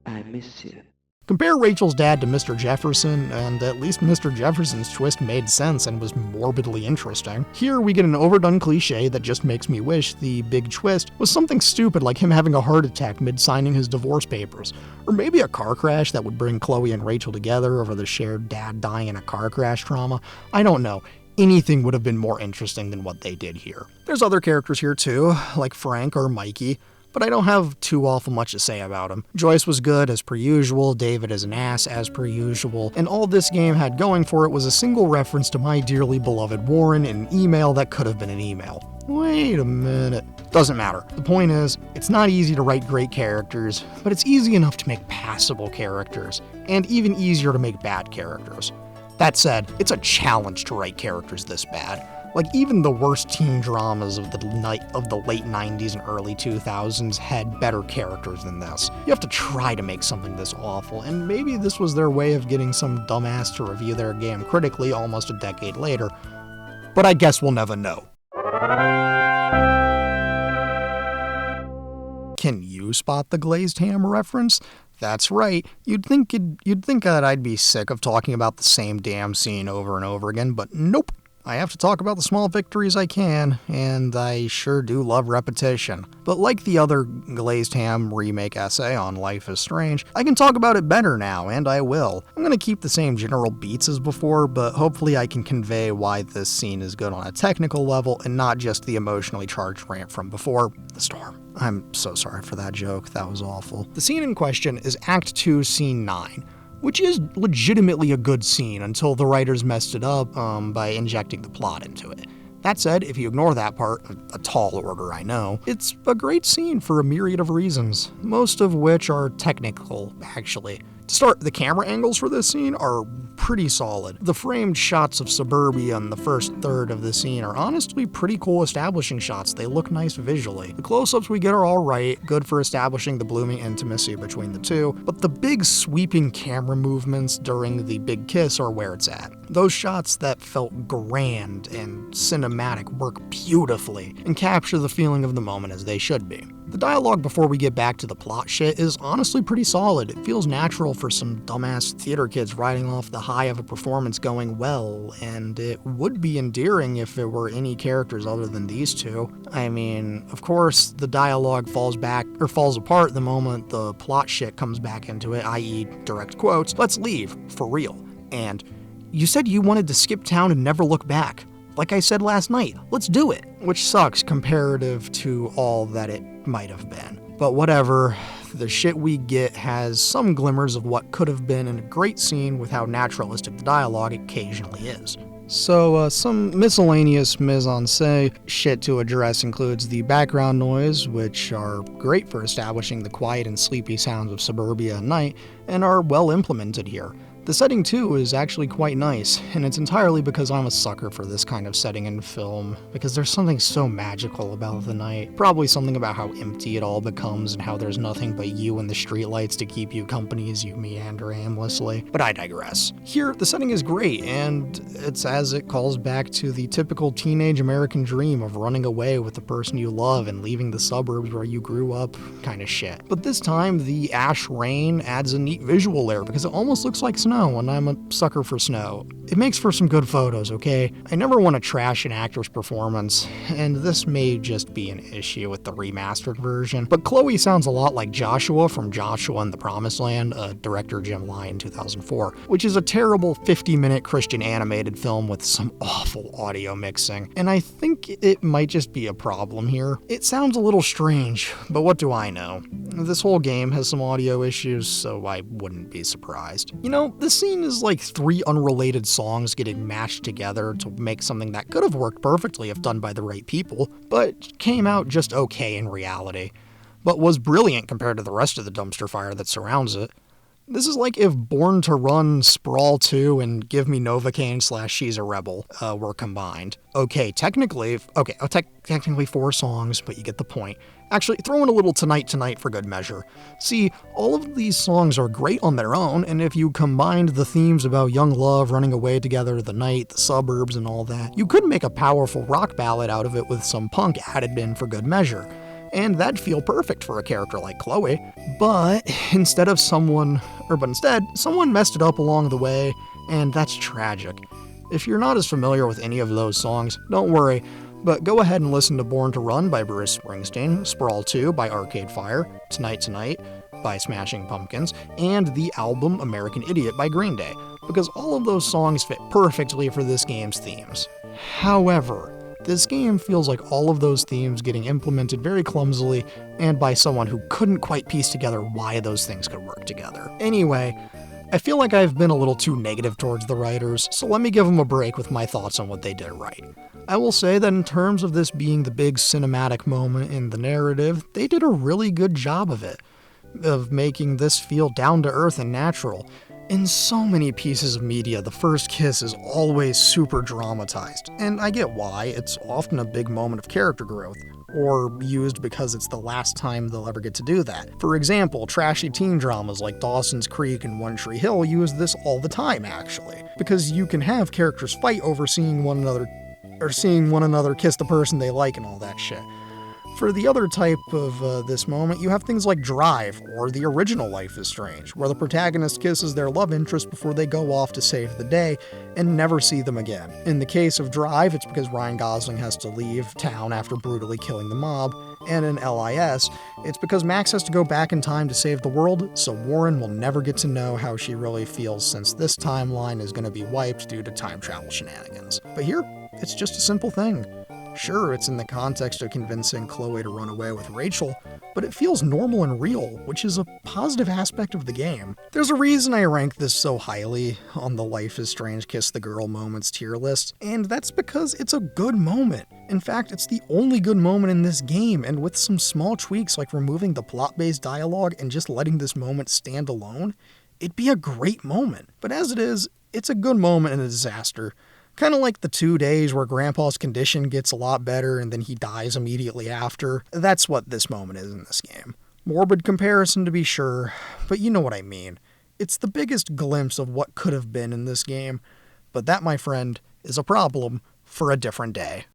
I miss you. Compare Rachel's dad to Mr. Jefferson, and at least Mr. Jefferson's twist made sense and was morbidly interesting. Here we get an overdone cliche that just makes me wish the big twist was something stupid like him having a heart attack mid-signing his divorce papers, or maybe a car crash that would bring Chloe and Rachel together over the shared dad dying in a car crash trauma. I don't know. Anything would have been more interesting than what they did here. There's other characters here too, like Frank or Mikey, but I don't have too awful much to say about him. Joyce was good as per usual, David is an ass as per usual, and all this game had going for it was a single reference to my dearly beloved Warren in an email that could have been an email. Wait a minute. Doesn't matter. The point is, it's not easy to write great characters, but it's easy enough to make passable characters, and even easier to make bad characters. That said, it's a challenge to write characters this bad. Like, even the worst teen dramas of the late 90s and early 2000s had better characters than this. You have to try to make something this awful, and maybe this was their way of getting some dumbass to review their game critically almost a decade later. But I guess we'll never know. Can you spot the glazed ham reference? That's right. You'd think that I'd be sick of talking about the same damn scene over and over again, but nope. I have to talk about the small victories I can, and I sure do love repetition. But like the other Glazed Ham remake essay on Life is Strange, I can talk about it better now, and I will. I'm gonna keep the same general beats as before, but hopefully I can convey why this scene is good on a technical level and not just the emotionally charged rant from before the storm. I'm so sorry for that joke, that was awful. The scene in question is Act 2, Scene 9. Which is legitimately a good scene until the writers messed it up by injecting the plot into it. That said, if you ignore that part, a tall order I know, it's a great scene for a myriad of reasons, most of which are technical, actually. To start, the camera angles for this scene are pretty solid. The framed shots of suburbia in the first third of the scene are honestly pretty cool establishing shots. They look nice visually. The close-ups we get are alright, good for establishing the blooming intimacy between the two, but the big sweeping camera movements during the big kiss are where it's at. Those shots that felt grand and cinematic work beautifully and capture the feeling of the moment as they should be. The dialogue before we get back to the plot shit is honestly pretty solid. It feels natural for some dumbass theater kids riding off the high of a performance going well, and it would be endearing if there were any characters other than these two. I mean, of course, the dialogue falls apart the moment the plot shit comes back into it, i.e. direct quotes, "Let's leave, for real," and "You said you wanted to skip town and never look back. Like I said last night, let's do it," which sucks comparative to all that it might have been. But whatever, the shit we get has some glimmers of what could have been in a great scene with how naturalistic the dialogue occasionally is. So, some miscellaneous mise-en-scène shit to address includes the background noise, which are great for establishing the quiet and sleepy sounds of suburbia at night, and are well implemented here. The setting too is actually quite nice, and it's entirely because I'm a sucker for this kind of setting in film, because there's something so magical about the night. Probably something about how empty it all becomes and how there's nothing but you and the streetlights to keep you company as you meander aimlessly. But I digress. Here, the setting is great, and it's as it calls back to the typical teenage American dream of running away with the person you love and leaving the suburbs where you grew up kind of shit. But this time, the ash rain adds a neat visual layer because it almost looks like snow, and I'm a sucker for snow. It makes for some good photos, okay? I never want to trash an actor's performance, and this may just be an issue with the remastered version, but Chloe sounds a lot like Joshua from Joshua and the Promised Land, director Jim Lai in 2004, which is a terrible 50-minute Christian animated film with some awful audio mixing, and I think it might just be a problem here. It sounds a little strange, but what do I know? This whole game has some audio issues, so I wouldn't be surprised. You know, this scene is like 3 unrelated songs getting mashed together to make something that could have worked perfectly if done by the right people, but came out just okay in reality, but was brilliant compared to the rest of the dumpster fire that surrounds it. This is like if Born to Run, Sprawl 2, and Give Me Novocaine / She's a Rebel were combined. Technically 4 songs, but you get the point. Actually, throw in a little Tonight for good measure. See, all of these songs are great on their own, and if you combined the themes about young love, running away together, the night, the suburbs, and all that, you could make a powerful rock ballad out of it with some punk added in for good measure. and that'd feel perfect for a character like Chloe. But instead, someone messed it up along the way, and that's tragic. If you're not as familiar with any of those songs, don't worry, but go ahead and listen to Born to Run by Bruce Springsteen, Sprawl 2 by Arcade Fire, Tonight Tonight by Smashing Pumpkins, and the album American Idiot by Green Day, because all of those songs fit perfectly for this game's themes. However, this game feels like all of those themes getting implemented very clumsily and by someone who couldn't quite piece together why those things could work together. Anyway, I feel like I've been a little too negative towards the writers, so let me give them a break with my thoughts on what they did right. I will say that in terms of this being the big cinematic moment in the narrative, they did a really good job of it, of making this feel down to earth and natural. In so many pieces of media, the first kiss is always super dramatized, and I get why. It's often a big moment of character growth, or used because it's the last time they'll ever get to do that. For example, trashy teen dramas like Dawson's Creek and One Tree Hill use this all the time, actually, because you can have characters fight over seeing one another kiss the person they like and all that shit. For the other type of this moment, you have things like Drive, or the original Life is Strange, where the protagonist kisses their love interest before they go off to save the day and never see them again. In the case of Drive, it's because Ryan Gosling has to leave town after brutally killing the mob, and in LIS, it's because Max has to go back in time to save the world, so Warren will never get to know how she really feels since this timeline is going to be wiped due to time travel shenanigans. But here, it's just a simple thing. Sure, it's in the context of convincing Chloe to run away with Rachel, but it feels normal and real, which is a positive aspect of the game. There's a reason I rank this so highly on the Life is Strange Kiss the Girl moments tier list, and that's because it's a good moment. In fact, it's the only good moment in this game, and with some small tweaks like removing the plot-based dialogue and just letting this moment stand alone, it'd be a great moment. But as it is, it's a good moment and a disaster. Kind of like the 2 days where Grandpa's condition gets a lot better and then he dies immediately after. That's what this moment is in this game. Morbid comparison to be sure, but you know what I mean. It's the biggest glimpse of what could have been in this game, but that, my friend, is a problem for a different day.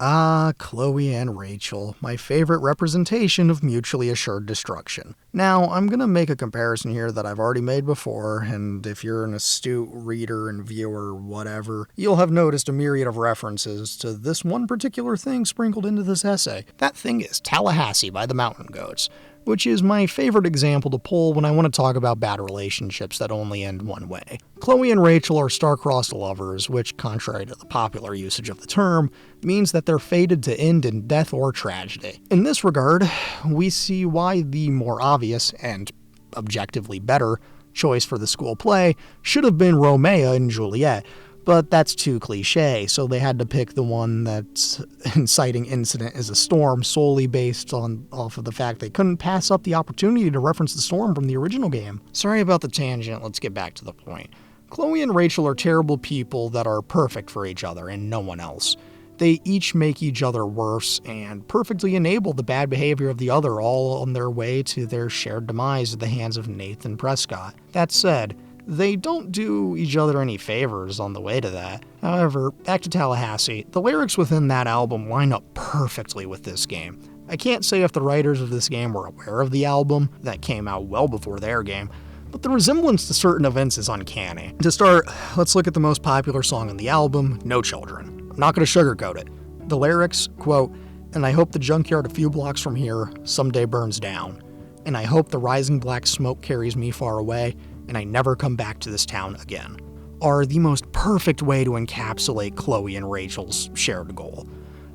Ah, Chloe and Rachel, my favorite representation of mutually assured destruction. Now, I'm gonna make a comparison here that I've already made before, and if you're an astute reader and viewer, whatever, you'll have noticed a myriad of references to this one particular thing sprinkled into this essay. That thing is Tallahassee by the Mountain Goats, which is my favorite example to pull when I want to talk about bad relationships that only end one way. Chloe and Rachel are star-crossed lovers, which, contrary to the popular usage of the term, means that they're fated to end in death or tragedy. In this regard, we see why the more obvious, and objectively better, choice for the school play should have been Romeo and Juliet, but that's too cliche, so they had to pick the one that's inciting incident is a storm solely based off of the fact they couldn't pass up the opportunity to reference the storm from the original game. Sorry about the tangent, let's get back to the point. Chloe and Rachel are terrible people that are perfect for each other and no one else. They each make each other worse and perfectly enable the bad behavior of the other, all on their way to their shared demise at the hands of Nathan Prescott. That said, they don't do each other any favors on the way to that. However, back to Tallahassee, the lyrics within that album line up perfectly with this game. I can't say if the writers of this game were aware of the album, that came out well before their game, but the resemblance to certain events is uncanny. To start, let's look at the most popular song on the album, No Children. I'm not going to sugarcoat it. The lyrics, quote, "And I hope the junkyard a few blocks from here someday burns down. And I hope the rising black smoke carries me far away, and I never come back to this town again," are the most perfect way to encapsulate Chloe and Rachel's shared goal.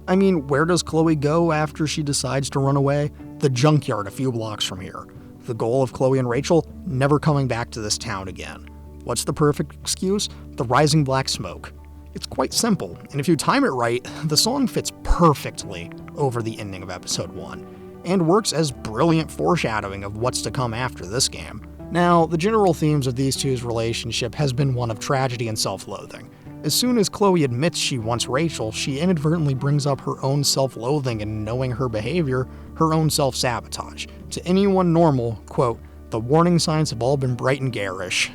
I mean, where does Chloe go after she decides to run away? The junkyard a few blocks from here. The goal of Chloe and Rachel? Never coming back to this town again. What's the perfect excuse? The rising black smoke. It's quite simple, and if you time it right, the song fits perfectly over the ending of episode 1, and works as brilliant foreshadowing of what's to come after this game. Now, the general themes of these two's relationship has been one of tragedy and self-loathing. As soon as Chloe admits she wants Rachel, she inadvertently brings up her own self-loathing and, knowing her behavior, her own self-sabotage. To anyone normal, quote, "The warning signs have all been bright and garish,"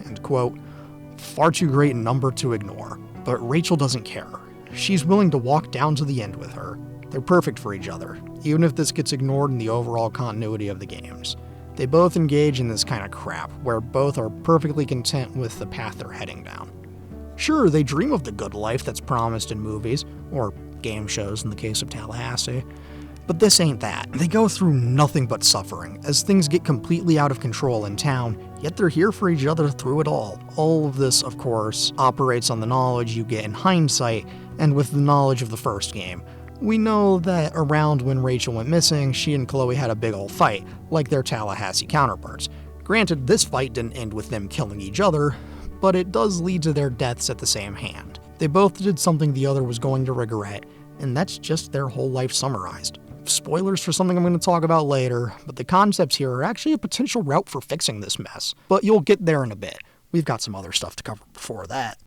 and quote, "far too great a number to ignore." But Rachel doesn't care. She's willing to walk down to the end with her. They're perfect for each other, even if this gets ignored in the overall continuity of the games. They both engage in this kind of crap, where both are perfectly content with the path they're heading down. Sure, they dream of the good life that's promised in movies, or game shows in the case of Tallahassee, but this ain't that. They go through nothing but suffering, as things get completely out of control in town, yet they're here for each other through it all. All of this, of course, operates on the knowledge you get in hindsight, and with the knowledge of the first game. We know that around when Rachel went missing, she and Chloe had a big ol' fight, like their Tallahassee counterparts. Granted, this fight didn't end with them killing each other, but it does lead to their deaths at the same hand. They both did something the other was going to regret, and that's just their whole life summarized. Spoilers for something I'm going to talk about later, but the concepts here are actually a potential route for fixing this mess. But you'll get there in a bit. We've got some other stuff to cover before that.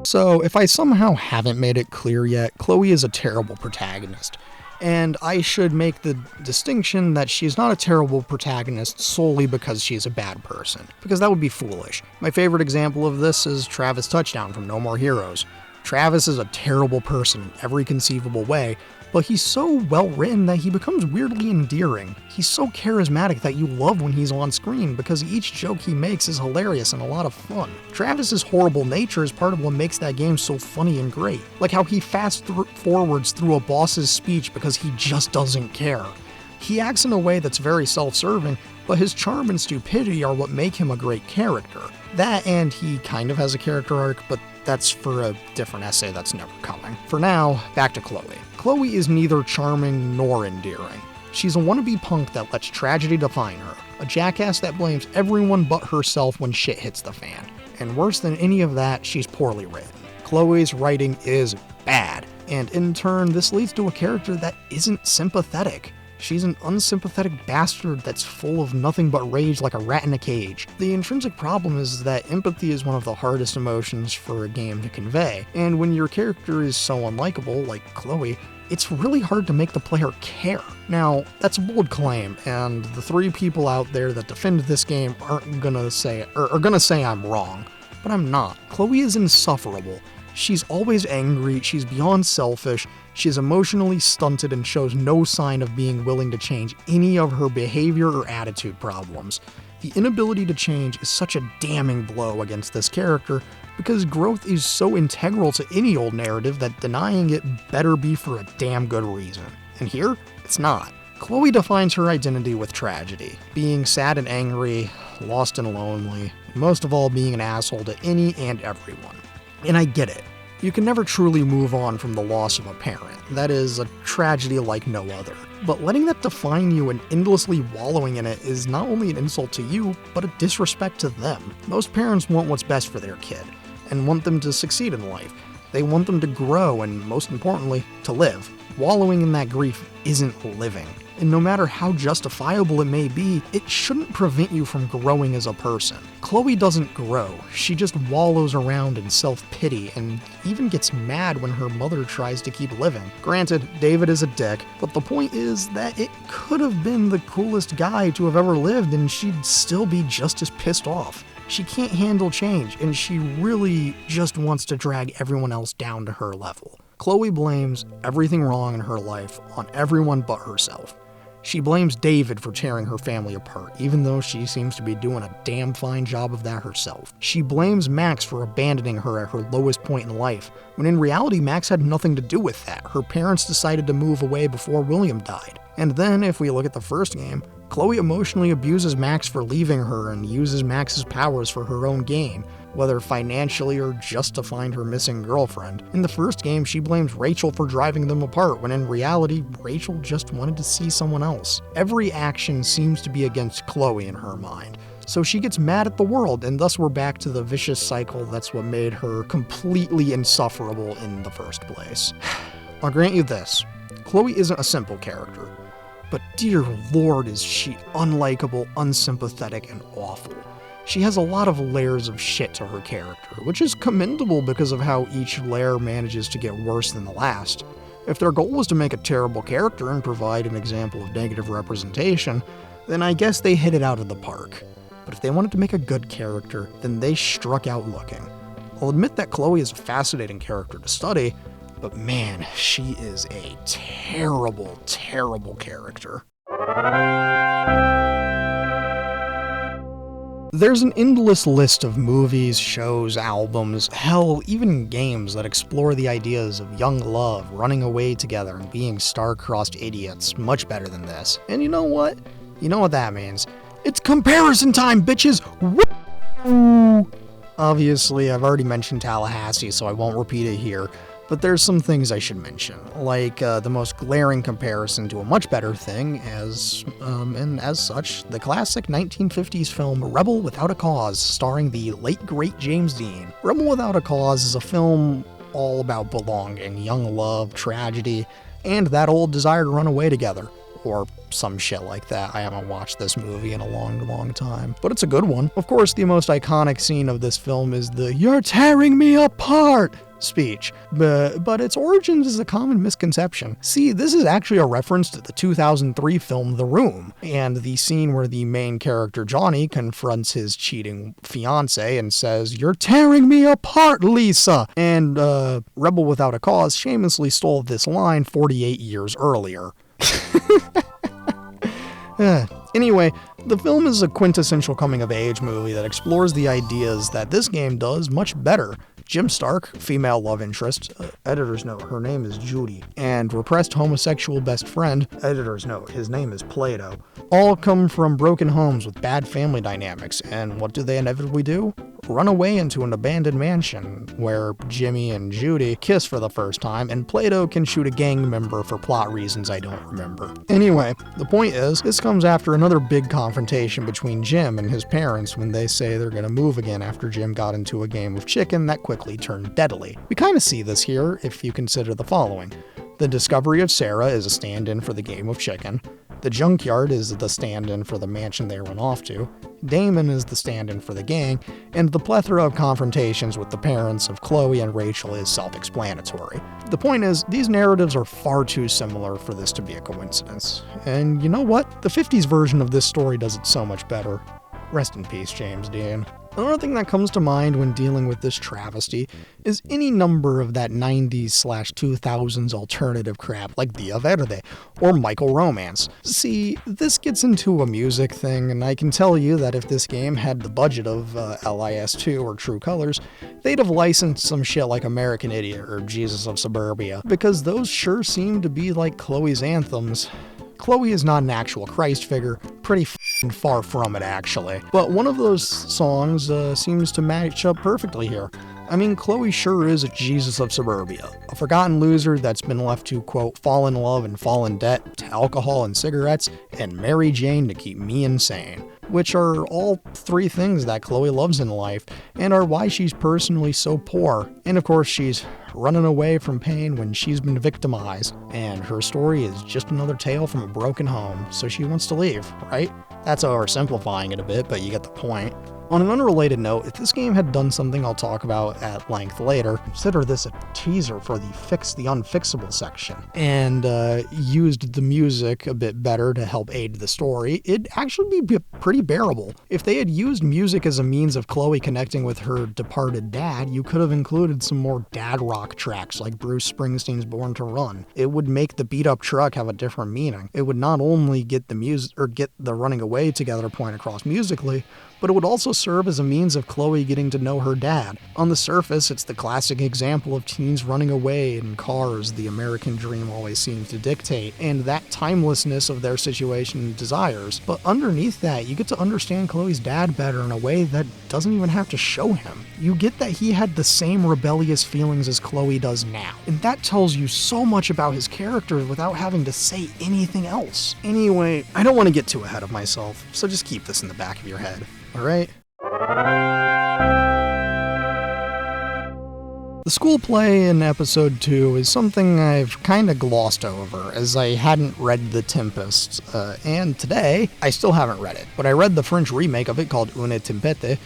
So, if I somehow haven't made it clear yet, Chloe is a terrible protagonist. And I should make the distinction that she's not a terrible protagonist solely because she's a bad person, because that would be foolish. My favorite example of this is Travis Touchdown from No More Heroes. Travis is a terrible person in every conceivable way, but he's so well written that he becomes weirdly endearing. He's so charismatic that you love when he's on screen because each joke he makes is hilarious and a lot of fun. Travis's horrible nature is part of what makes that game so funny and great, like how he fast forwards through a boss's speech because he just doesn't care. He acts in a way that's very self-serving, but his charm and stupidity are what make him a great character. That, and he kind of has a character arc, but that's for a different essay that's never coming. For now, back to Chloe. Chloe is neither charming nor endearing. She's a wannabe punk that lets tragedy define her, a jackass that blames everyone but herself when shit hits the fan. And worse than any of that, she's poorly written. Chloe's writing is bad, and in turn, this leads to a character that isn't sympathetic. She's an unsympathetic bastard that's full of nothing but rage like a rat in a cage. The intrinsic problem is that empathy is one of the hardest emotions for a game to convey, and when your character is so unlikable, like Chloe, it's really hard to make the player care. Now, that's a bold claim, and the three people out there that defend this game are gonna say I'm wrong, but I'm not. Chloe is insufferable. She's always angry, she's beyond selfish, she's emotionally stunted and shows no sign of being willing to change any of her behavior or attitude problems. The inability to change is such a damning blow against this character because growth is so integral to any old narrative that denying it better be for a damn good reason. And here, it's not. Chloe defines her identity with tragedy, being sad and angry, lost and lonely, and most of all being an asshole to any and everyone. And I get it. You can never truly move on from the loss of a parent. That is a tragedy like no other. But letting that define you and endlessly wallowing in it is not only an insult to you, but a disrespect to them. Most parents want what's best for their kid, and want them to succeed in life. They want them to grow and, most importantly, to live. Wallowing in that grief isn't living. And no matter how justifiable it may be, it shouldn't prevent you from growing as a person. Chloe doesn't grow, she just wallows around in self-pity and even gets mad when her mother tries to keep living. Granted, David is a dick, but the point is that it could have been the coolest guy to have ever lived and she'd still be just as pissed off. She can't handle change, and she really just wants to drag everyone else down to her level. Chloe blames everything wrong in her life on everyone but herself. She blames David for tearing her family apart, even though she seems to be doing a damn fine job of that herself. She blames Max for abandoning her at her lowest point in life, when in reality Max had nothing to do with that. Her parents decided to move away before William died. And then, if we look at the first game, Chloe emotionally abuses Max for leaving her and uses Max's powers for her own gain, whether financially or just to find her missing girlfriend. In the first game, she blames Rachel for driving them apart, when in reality, Rachel just wanted to see someone else. Every action seems to be against Chloe in her mind, so she gets mad at the world, and thus we're back to the vicious cycle that's what made her completely insufferable in the first place. I'll grant you this, Chloe isn't a simple character, but dear lord is she unlikable, unsympathetic, and awful. She has a lot of layers of shit to her character, which is commendable because of how each layer manages to get worse than the last. If their goal was to make a terrible character and provide an example of negative representation, then I guess they hit it out of the park. But if they wanted to make a good character, then they struck out looking. I'll admit that Chloe is a fascinating character to study, but man, she is a terrible, terrible character. There's an endless list of movies, shows, albums, hell, even games that explore the ideas of young love, running away together, and being star-crossed idiots much better than this. And you know what? You know what that means. It's comparison time, bitches! Woo! Obviously, I've already mentioned Tallahassee, so I won't repeat it here. But there's some things I should mention, like the most glaring comparison to a much better thing, and as such, the classic 1950s film Rebel Without a Cause, starring the late great James Dean. Rebel Without a Cause is a film all about belonging, young love, tragedy, and that old desire to run away together. Or some shit like that. I haven't watched this movie in a long, long time. But it's a good one. Of course, the most iconic scene of this film is the "You're tearing me apart" speech, but its origins is a common misconception. See, this is actually a reference to the 2003 film The Room, and the scene where the main character Johnny confronts his cheating fiance and says, "You're tearing me apart, Lisa!" And Rebel Without a Cause shamelessly stole this line 48 years earlier. Anyway, the film is a quintessential coming-of-age movie that explores the ideas that this game does much better. Jim Stark, female love interest, editor's note, her name is Judy, and repressed homosexual best friend, editor's note, his name is Plato, all come from broken homes with bad family dynamics, and what do they inevitably do? Run away into an abandoned mansion where Jimmy and Judy kiss for the first time, and Plato can shoot a gang member for plot reasons I don't remember. Anyway, the point is, this comes after another big confrontation between Jim and his parents when they say they're gonna move again after Jim got into a game of chicken that quickly turned deadly. We kinda see this here if you consider the following. The discovery of Sarah is a stand-in for the game of chicken. The junkyard is the stand-in for the mansion they run off to. Damon is the stand-in for the gang, and the plethora of confrontations with the parents of Chloe and Rachel is self-explanatory. The point is, these narratives are far too similar for this to be a coincidence. And you know what? The 50s version of this story does it so much better. Rest in peace, James Dean. Another thing that comes to mind when dealing with this travesty is any number of that 90s/2000s alternative crap like Via Verde or Michael Romance. See, this gets into a music thing, and I can tell you that if this game had the budget of LIS2 or True Colors, they'd have licensed some shit like American Idiot or Jesus of Suburbia, because those sure seem to be like Chloe's anthems. Chloe is not an actual Christ figure, pretty far from it actually, but one of those songs seems to match up perfectly here. I mean, Chloe sure is a Jesus of Suburbia, a forgotten loser that's been left to, quote, fall in love and fall in debt to alcohol and cigarettes, and Mary Jane to keep me insane, which are all three things that Chloe loves in life, and are why she's personally so poor. And of course, she's running away from pain when she's been victimized, and her story is just another tale from a broken home, so she wants to leave, right? That's oversimplifying it a bit, but you get the point. On an unrelated note, if this game had done something I'll talk about at length later, consider this a teaser for the Fix the Unfixable section, and used the music a bit better to help aid the story, it'd actually be pretty bearable. If they had used music as a means of Chloe connecting with her departed dad, you could have included some more dad rock tracks like Bruce Springsteen's Born to Run. It would make the beat-up truck have a different meaning. It would not only get the music or get the running away together point across musically, but it would also serve as a means of Chloe getting to know her dad. On the surface, it's the classic example of teens running away in cars the American dream always seems to dictate, and that timelessness of their situation and desires. But underneath that, you get to understand Chloe's dad better in a way that doesn't even have to show him. You get that he had the same rebellious feelings as Chloe does now, and that tells you so much about his character without having to say anything else. Anyway, I don't want to get too ahead of myself, so just keep this in the back of your head. Alright? The school play in episode 2 is something I've kinda glossed over, as I hadn't read The Tempest, and today, I still haven't read it, but I read the French remake of it called Une Tempête,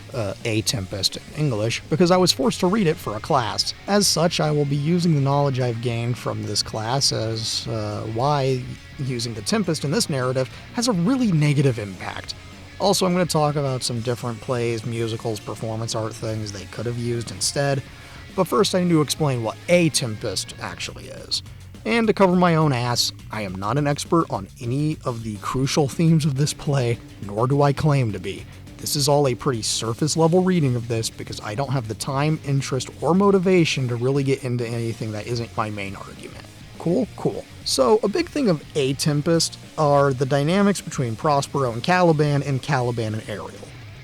A Tempest in English, because I was forced to read it for a class. As such, I will be using the knowledge I've gained from this class as why using The Tempest in this narrative has a really negative impact. Also, I'm going to talk about some different plays, musicals, performance art things they could have used instead. But first, I need to explain what a tempest actually is. And to cover my own ass, I am not an expert on any of the crucial themes of this play, nor do I claim to be. This is all a pretty surface level reading of this because I don't have the time, interest, or motivation to really get into anything that isn't my main argument. Cool? Cool. So, a big thing of A Tempest are the dynamics between Prospero and Caliban and Ariel.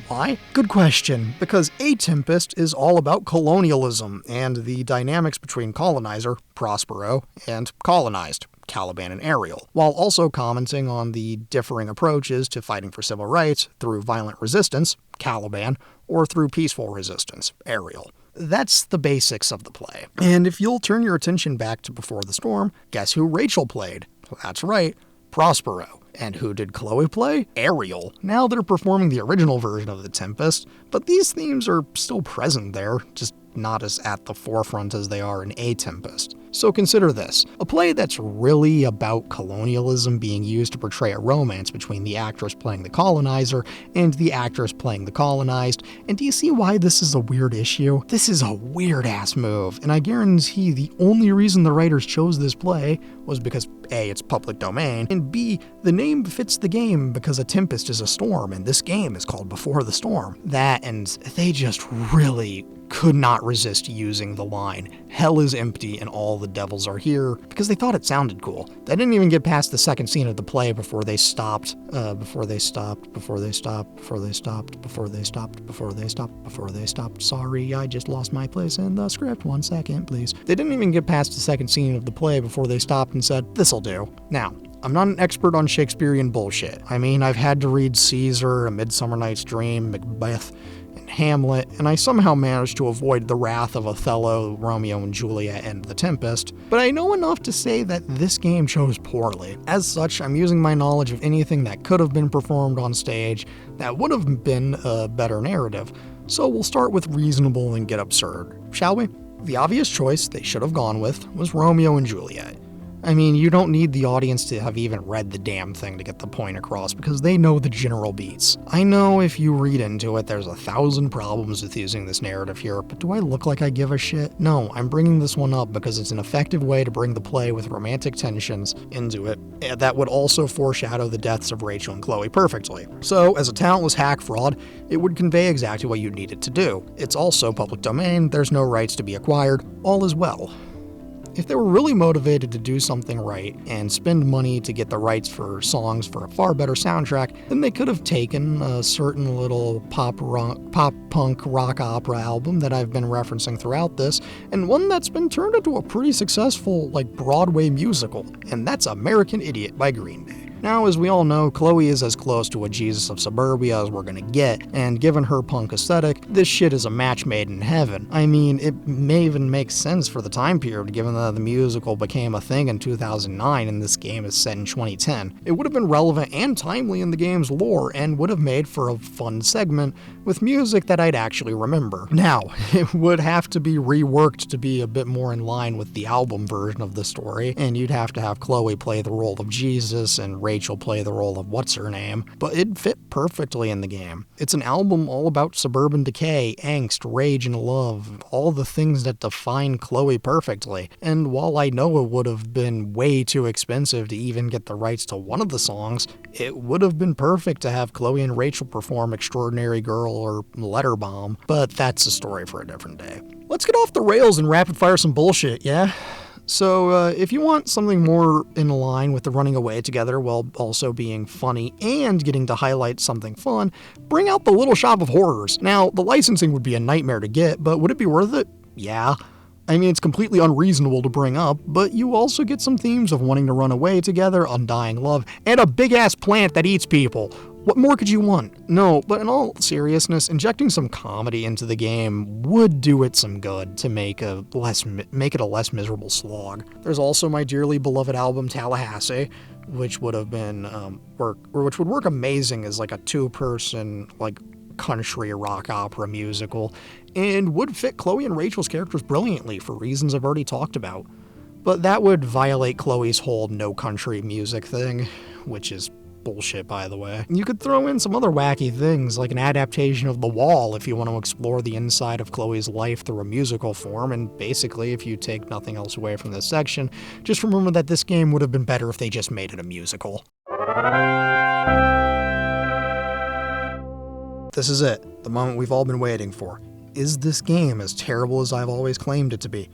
Why? Good question, because A Tempest is all about colonialism and the dynamics between colonizer, Prospero, and colonized, Caliban and Ariel, while also commenting on the differing approaches to fighting for civil rights through violent resistance, Caliban, or through peaceful resistance, Ariel. That's the basics of the play. And if you'll turn your attention back to Before the Storm, guess who Rachel played? That's right, Prospero. And who did Chloe play? Ariel. Now they're performing the original version of The Tempest, but these themes are still present there, just not as at the forefront as they are in A Tempest. So consider this, a play that's really about colonialism being used to portray a romance between the actress playing the colonizer and the actress playing the colonized, and do you see why this is a weird issue? This is a weird-ass move, and I guarantee the only reason the writers chose this play was because A, it's public domain, and B, the name fits the game because a tempest is a storm, and this game is called Before the Storm. That, and they just really could not resist using the line, "Hell is empty and all the devils are here," because they thought it sounded cool. They didn't even get past the second scene of the play before they stopped. Sorry, I just lost my place in the script. 1 second, please. They didn't even get past the second scene of the play before they stopped and said, "This'll do." Now, I'm not an expert on Shakespearean bullshit. I mean, I've had to read Caesar, A Midsummer Night's Dream, Macbeth, and Hamlet, and I somehow managed to avoid the wrath of Othello, Romeo and Juliet, and The Tempest, but I know enough to say that this game chose poorly. As such, I'm using my knowledge of anything that could have been performed on stage that would have been a better narrative. So we'll start with reasonable and get absurd, shall we? The obvious choice they should have gone with was Romeo and Juliet. I mean, you don't need the audience to have even read the damn thing to get the point across, because they know the general beats. I know if you read into it, there's 1,000 problems with using this narrative here, but do I look like I give a shit? No, I'm bringing this one up because it's an effective way to bring the play with romantic tensions into it that would also foreshadow the deaths of Rachel and Chloe perfectly. So, as a talentless hack fraud, it would convey exactly what you need it to do. It's also public domain, there's no rights to be acquired, all is well. If they were really motivated to do something right and spend money to get the rights for songs for a far better soundtrack, then they could have taken a certain little pop-punk rock opera album that I've been referencing throughout this, and one that's been turned into a pretty successful, Broadway musical, and that's American Idiot by Green Day. Now, as we all know, Chloe is as close to a Jesus of Suburbia as we're gonna get, and given her punk aesthetic, this shit is a match made in heaven. I mean, it may even make sense for the time period, given that the musical became a thing in 2009 and this game is set in 2010. It would have been relevant and timely in the game's lore, and would have made for a fun segment with music that I'd actually remember. Now, it would have to be reworked to be a bit more in line with the album version of the story, and you'd have to have Chloe play the role of Jesus and Rachel play the role of what's-her-name, but it fit perfectly in the game. It's an album all about suburban decay, angst, rage, and love, all the things that define Chloe perfectly. And while I know it would have been way too expensive to even get the rights to one of the songs, it would have been perfect to have Chloe and Rachel perform Extraordinary Girl or Letter Bomb, but that's a story for a different day. Let's get off the rails and rapid fire some bullshit, yeah? So, if you want something more in line with the running away together while also being funny and getting to highlight something fun, bring out the Little Shop of Horrors. Now, the licensing would be a nightmare to get, but would it be worth it? Yeah. I mean, it's completely unreasonable to bring up, but you also get some themes of wanting to run away together, undying love, and a big-ass plant that eats people. What more could you want? No, but in all seriousness, injecting some comedy into the game would do it some good to make it a less miserable slog. There's also my dearly beloved album Tallahassee, which would have been which would work amazing as a two-person country rock opera musical, and would fit Chloe and Rachel's characters brilliantly for reasons I've already talked about. But that would violate Chloe's whole no country music thing, which is bullshit, by the way. You could throw in some other wacky things, like an adaptation of The Wall if you want to explore the inside of Chloe's life through a musical form, and basically, if you take nothing else away from this section, just remember that this game would have been better if they just made it a musical. This is it, the moment we've all been waiting for. Is this game as terrible as I've always claimed it to be?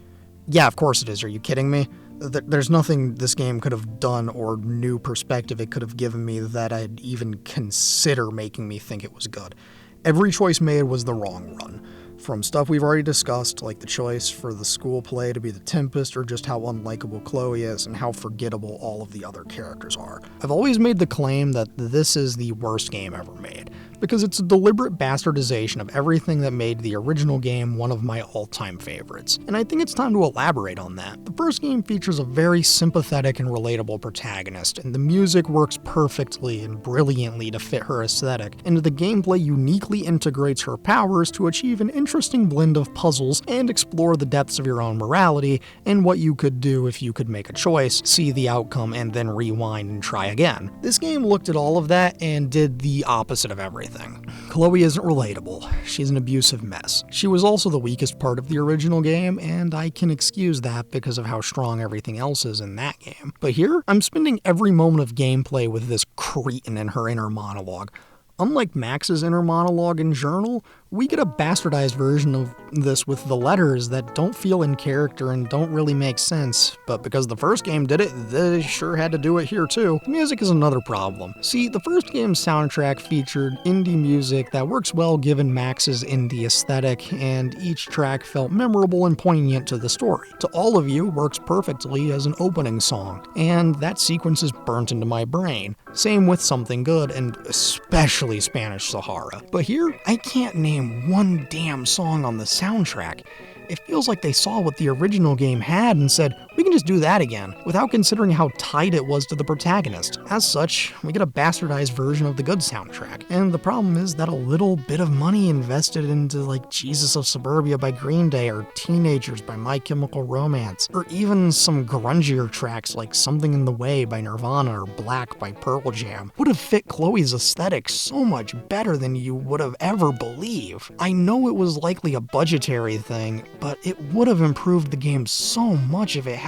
Yeah, of course it is. Are you kidding me? There's nothing this game could have done or new perspective it could have given me that I'd even consider making me think it was good. Every choice made was the wrong run. From stuff we've already discussed, like the choice for the school play to be the Tempest, or just how unlikable Chloe is and how forgettable all of the other characters are. I've always made the claim that this is the worst game ever made, because it's a deliberate bastardization of everything that made the original game one of my all-time favorites, and I think it's time to elaborate on that. The first game features a very sympathetic and relatable protagonist, and the music works perfectly and brilliantly to fit her aesthetic, and the gameplay uniquely integrates her powers to achieve an interesting blend of puzzles and explore the depths of your own morality and what you could do if you could make a choice, see the outcome, and then rewind and try again. This game looked at all of that and did the opposite of everything. Chloe isn't relatable. She's an abusive mess. She was also the weakest part of the original game, and I can excuse that because of how strong everything else is in that game. But here, I'm spending every moment of gameplay with this cretin in her inner monologue. Unlike Max's inner monologue and journal, we get a bastardized version of this with the letters that don't feel in character and don't really make sense, but because the first game did it, they sure had to do it here too. The music is another problem. See, the first game's soundtrack featured indie music that works well given Max's indie aesthetic, and each track felt memorable and poignant to the story. To All of You works perfectly as an opening song, and that sequence is burnt into my brain. Same with Something Good, and especially Spanish Sahara. But here, I can't name one damn song on the soundtrack. It feels like they saw what the original game had and said, we can just do that again, without considering how tight it was to the protagonist. As such, we get a bastardized version of the good soundtrack. And the problem is that a little bit of money invested into like Jesus of Suburbia by Green Day, or Teenagers by My Chemical Romance, or even some grungier tracks like Something in the Way by Nirvana or Black by Pearl Jam would have fit Chloe's aesthetic so much better than you would have ever believed. I know it was likely a budgetary thing, but it would have improved the game so much if it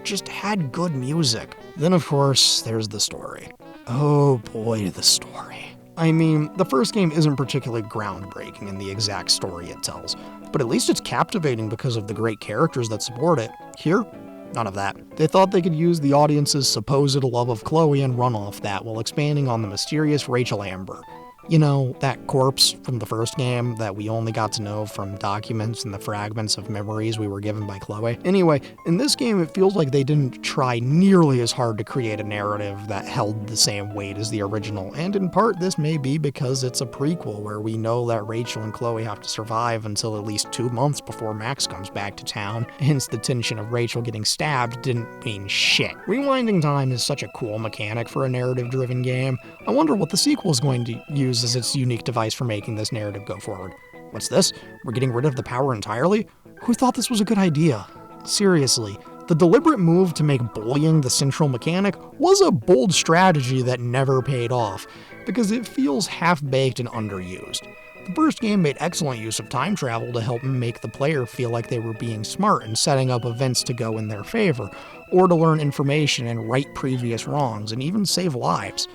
just had good music. Then of course, there's the story. Oh boy, the story. I mean, the first game isn't particularly groundbreaking in the exact story it tells, but at least it's captivating because of the great characters that support it. Here, none of that. They thought they could use the audience's supposed love of Chloe and run off that while expanding on the mysterious Rachel Amber. You know, that corpse from the first game that we only got to know from documents and the fragments of memories we were given by Chloe. Anyway, in this game it feels like they didn't try nearly as hard to create a narrative that held the same weight as the original, and in part this may be because it's a prequel where we know that Rachel and Chloe have to survive until at least 2 months before Max comes back to town, hence the tension of Rachel getting stabbed didn't mean shit. Rewinding time is such a cool mechanic for a narrative-driven game. I wonder what the sequel is going to use as its unique device for making this narrative go forward. What's this? We're getting rid of the power entirely? Who thought this was a good idea? Seriously, the deliberate move to make bullying the central mechanic was a bold strategy that never paid off, because it feels half-baked and underused. The first game made excellent use of time travel to help make the player feel like they were being smart and setting up events to go in their favor, or to learn information and right previous wrongs, and even save lives.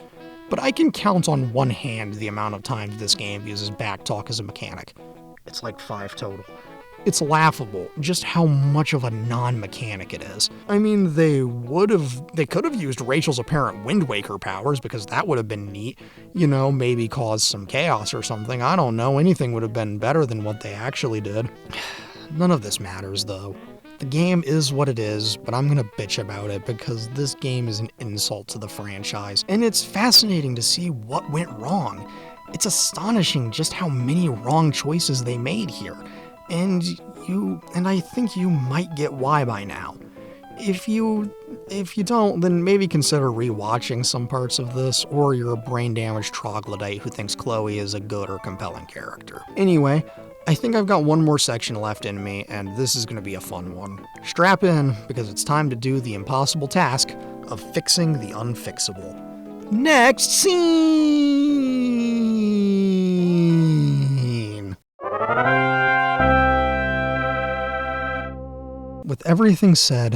But I can count on one hand the amount of times this game uses backtalk as a mechanic. It's like 5 total. It's laughable just how much of a non-mechanic it is. I mean, they could have used Rachel's apparent Wind Waker powers, because that would have been neat. You know, maybe cause some chaos or something. I don't know, anything would have been better than what they actually did. None of this matters, though. The game is what it is, but I'm gonna bitch about it because this game is an insult to the franchise, and it's fascinating to see what went wrong. It's astonishing just how many wrong choices they made here, and I think you might get why by now. If you don't, then maybe consider rewatching some parts of this, or you're a brain-damaged troglodyte who thinks Chloe is a good or compelling character. Anyway, I think I've got one more section left in me, and this is going to be a fun one. Strap in, because it's time to do the impossible task of fixing the unfixable. Next scene! With everything said,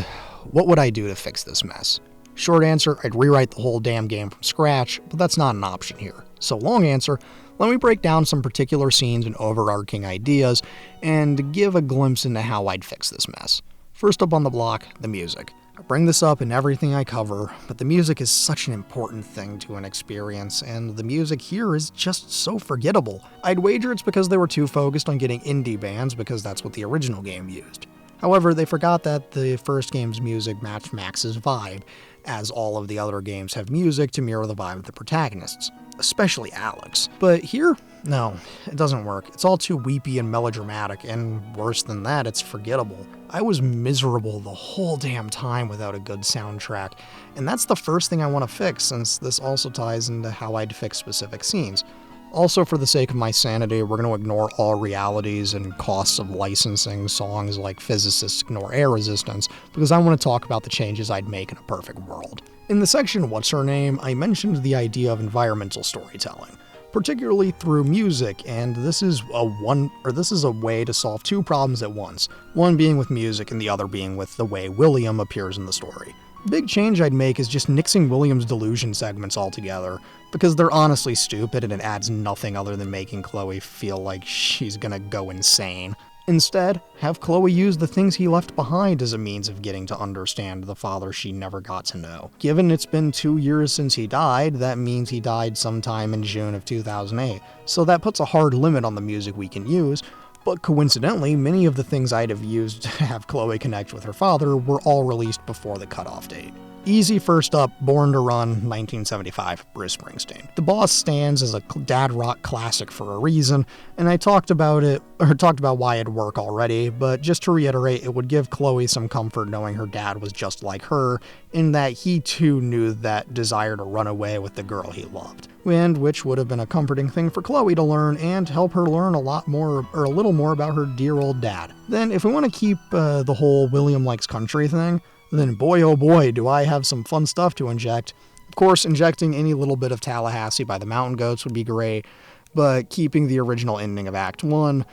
what would I do to fix this mess? Short answer, I'd rewrite the whole damn game from scratch, but that's not an option here. So long answer, let me break down some particular scenes and overarching ideas, and give a glimpse into how I'd fix this mess. First up on the block, the music. I bring this up in everything I cover, but the music is such an important thing to an experience, and the music here is just so forgettable. I'd wager it's because they were too focused on getting indie bands because that's what the original game used. However, they forgot that the first game's music matched Max's vibe, as all of the other games have music to mirror the vibe of the protagonists, especially Alex. But here, no, it doesn't work. It's all too weepy and melodramatic, and worse than that, it's forgettable. I was miserable the whole damn time without a good soundtrack, and that's the first thing I want to fix, since this also ties into how I'd fix specific scenes. Also, for the sake of my sanity, we're going to ignore all realities and costs of licensing songs like Physicists Ignore Air Resistance, because I want to talk about the changes I'd make in a perfect world. In the section What's Her Name, I mentioned the idea of environmental storytelling, particularly through music, and this is a way to solve two problems at once, one being with music and the other being with the way William appears in the story. Big change I'd make is just nixing William's delusion segments altogether, because they're honestly stupid and it adds nothing other than making Chloe feel like she's gonna go insane. Instead, have Chloe use the things he left behind as a means of getting to understand the father she never got to know. Given it's been 2 years since he died, that means he died sometime in June of 2008, so that puts a hard limit on the music we can use. But coincidentally, many of the things I'd have used to have Chloe connect with her father were all released before the cutoff date. Easy first up, Born to Run, 1975, Bruce Springsteen. The Boss stands as a dad rock classic for a reason, and I talked about why it'd work already, but just to reiterate, it would give Chloe some comfort knowing her dad was just like her, in that he too knew that desire to run away with the girl he loved. And which would have been a comforting thing for Chloe to learn and help her learn a little more about her dear old dad. Then, if we want to keep the whole William likes country thing, then boy oh boy do I have some fun stuff to inject. Of course, injecting any little bit of Tallahassee by the Mountain Goats would be great, but keeping the original ending of Act 1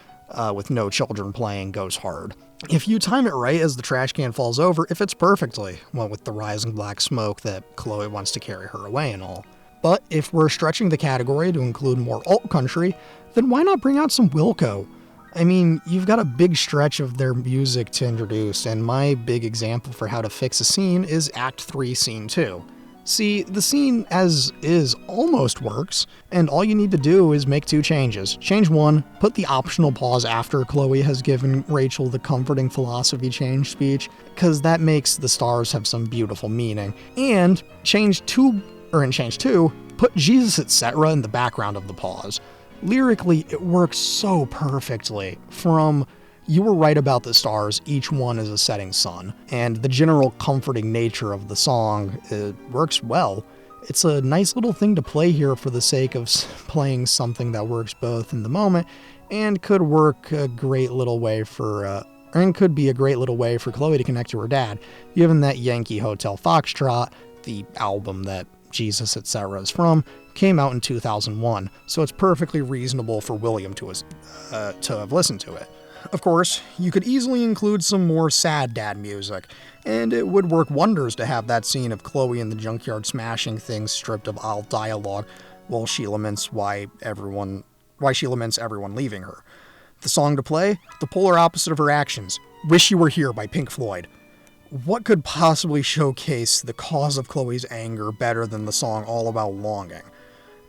with no children playing goes hard. If you time it right as the trash can falls over, it fits perfectly, what with the rising black smoke that Chloe wants to carry her away and all. But if we're stretching the category to include more alt country, then why not bring out some Wilco? I mean, you've got a big stretch of their music to introduce, and my big example for how to fix a scene is Act 3, Scene 2. See, the scene as is almost works, and all you need to do is make 2 changes. Change 1, put the optional pause after Chloe has given Rachel the comforting philosophy change speech, because that makes the stars have some beautiful meaning. And change 2, put Jesus Etc. in the background of the pause. Lyrically, it works so perfectly. From you were right about the stars, each one is a setting sun, and the general comforting nature of the song, it works well. It's a nice little thing to play here for the sake of playing something that works both in the moment and could be a great little way for Chloe to connect to her dad, given that Yankee Hotel Foxtrot, the album that Jesus Etc. is from, came out in 2001, so it's perfectly reasonable for William to have listened to it. Of course, you could easily include some more sad dad music, and it would work wonders to have that scene of Chloe in the junkyard smashing things stripped of all dialogue while she laments everyone leaving her. The song to play? The polar opposite of her actions, Wish You Were Here by Pink Floyd. What could possibly showcase the cause of Chloe's anger better than the song All About Longing?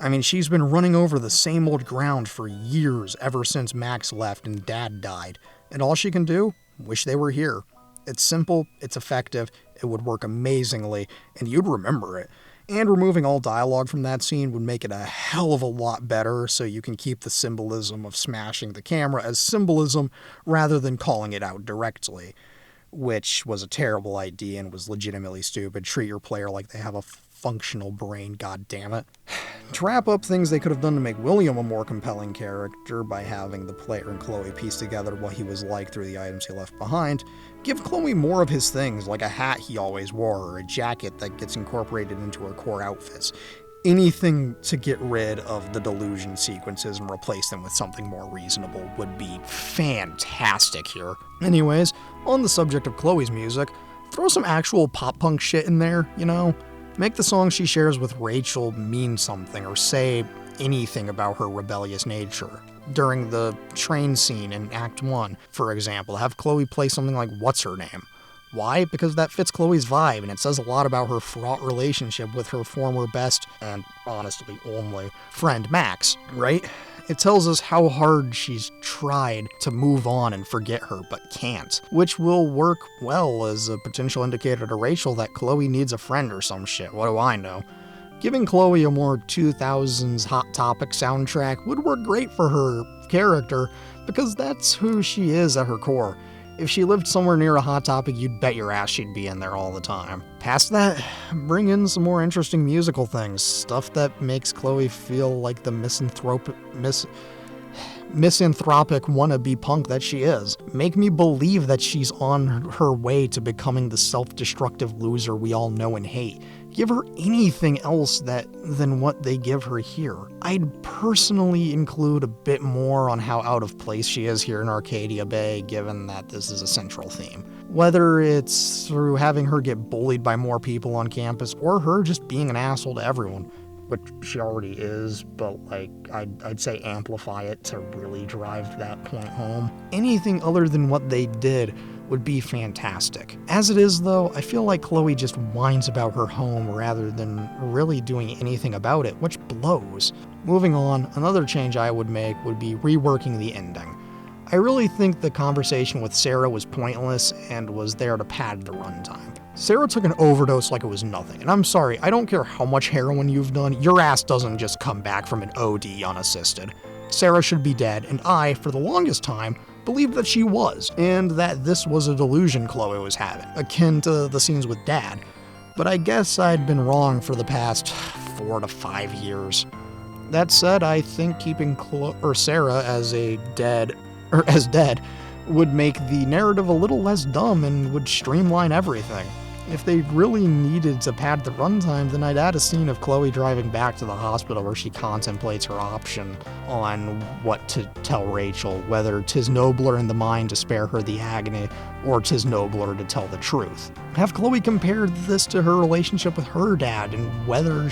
I mean, she's been running over the same old ground for years ever since Max left and Dad died, and all she can do? Wish they were here. It's simple, it's effective, it would work amazingly, and you'd remember it. And removing all dialogue from that scene would make it a hell of a lot better, so you can keep the symbolism of smashing the camera as symbolism rather than calling it out directly, which was a terrible idea and was legitimately stupid. Treat your player like they have a functional brain, goddammit. To wrap up things they could have done to make William a more compelling character by having the player and Chloe piece together what he was like through the items he left behind, give Chloe more of his things, like a hat he always wore or a jacket that gets incorporated into her core outfits. Anything to get rid of the delusion sequences and replace them with something more reasonable would be fantastic here. Anyways, on the subject of Chloe's music, throw some actual pop-punk shit in there, you know? Make the song she shares with Rachel mean something, or say anything about her rebellious nature. During the train scene in Act 1, for example, have Chloe play something like What's Her Name? Why? Because that fits Chloe's vibe, and it says a lot about her fraught relationship with her former best, and honestly only, friend Max, right? It tells us how hard she's tried to move on and forget her, but can't, which will work well as a potential indicator to Rachel that Chloe needs a friend or some shit, what do I know? Giving Chloe a more 2000s Hot Topic soundtrack would work great for her character, because that's who she is at her core. If she lived somewhere near a Hot Topic, you'd bet your ass she'd be in there all the time. Past that, bring in some more interesting musical things, stuff that makes Chloe feel like the misanthropic wannabe punk that she is. Make me believe that she's on her way to becoming the self-destructive loser we all know and hate. Give her anything else than what they give her here. I'd personally include a bit more on how out of place she is here in Arcadia Bay, given that this is a central theme. Whether it's through having her get bullied by more people on campus, or her just being an asshole to everyone. Which she already is, but I'd say amplify it to really drive that point home. Anything other than what they did would be fantastic. As it is though, I feel like Chloe just whines about her home rather than really doing anything about it, which blows. Moving on, another change I would make would be reworking the ending. I really think the conversation with Sarah was pointless and was there to pad the runtime. Sarah took an overdose like it was nothing, and I'm sorry, I don't care how much heroin you've done, your ass doesn't just come back from an OD unassisted. Sarah should be dead, and I, for the longest time, believed that she was, and that this was a delusion Chloe was having, akin to the scenes with Dad. But I guess I'd been wrong for the past 4 to 5 years. That said, I think keeping Sarah as dead would make the narrative a little less dumb and would streamline everything. If they really needed to pad the runtime, then I'd add a scene of Chloe driving back to the hospital where she contemplates her option on what to tell Rachel, whether 'tis nobler in the mind to spare her the agony, or 'tis nobler to tell the truth. Have Chloe compare this to her relationship with her dad, and whether or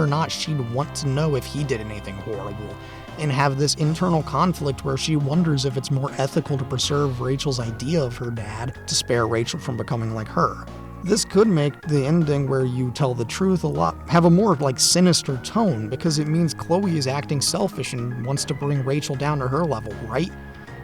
not she'd want to know if he did anything horrible, and have this internal conflict where she wonders if it's more ethical to preserve Rachel's idea of her dad to spare Rachel from becoming like her. This could make the ending where you tell the truth have a more sinister tone, because it means Chloe is acting selfish and wants to bring Rachel down to her level, right?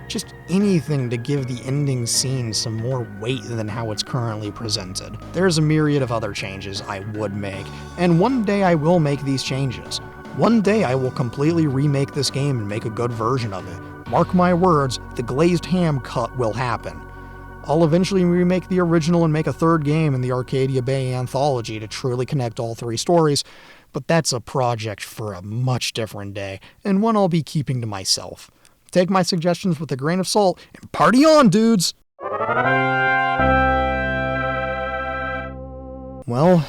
Just anything to give the ending scene some more weight than how it's currently presented. There's a myriad of other changes I would make, and one day I will make these changes. One day I will completely remake this game and make a good version of it. Mark my words, the Glazed Ham cut will happen. I'll eventually remake the original and make a third game in the Arcadia Bay anthology to truly connect all 3 stories, but that's a project for a much different day, and one I'll be keeping to myself. Take my suggestions with a grain of salt, and party on, dudes! Well,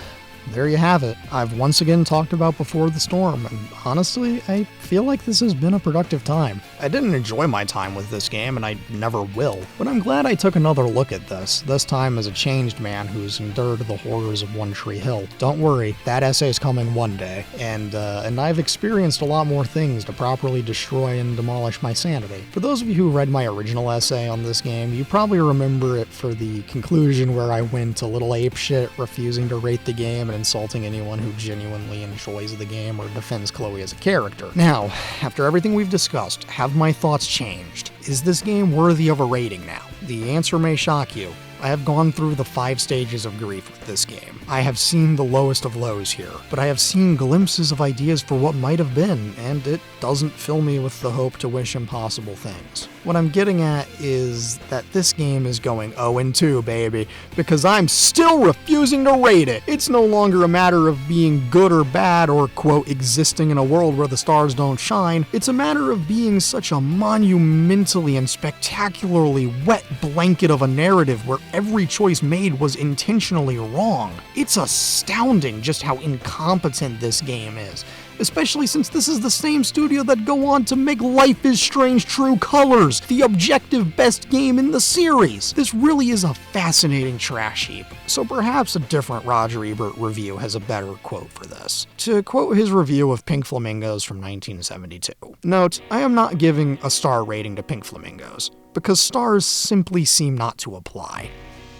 there you have it. I've once again talked about Before the Storm, and honestly, I feel like this has been a productive time. I didn't enjoy my time with this game, and I never will, but I'm glad I took another look at this time as a changed man who's endured the horrors of One Tree Hill. Don't worry, that essay's coming one day, and I've experienced a lot more things to properly destroy and demolish my sanity. For those of you who read my original essay on this game, you probably remember it for the conclusion where I went a little apeshit, refusing to rate the game and insulting anyone who genuinely enjoys the game or defends Chloe as a character. Now, after everything we've discussed, have my thoughts changed? Is this game worthy of a rating now? The answer may shock you. I have gone through the 5 stages of grief with this game. I have seen the lowest of lows here, but I have seen glimpses of ideas for what might have been, and it doesn't fill me with the hope to wish impossible things. What I'm getting at is that this game is going 0-2, baby, because I'm still refusing to rate it. It's no longer a matter of being good or bad or, quote, existing in a world where the stars don't shine. It's a matter of being such a monumentally and spectacularly wet blanket of a narrative where every choice made was intentionally wrong. It's astounding just how incompetent this game is. Especially since this is the same studio that go on to make Life is Strange True Colors, the objective best game in the series. This really is a fascinating trash heap, so perhaps a different Roger Ebert review has a better quote for this. To quote his review of Pink Flamingos from 1972, note, I am not giving a star rating to Pink Flamingos, because stars simply seem not to apply.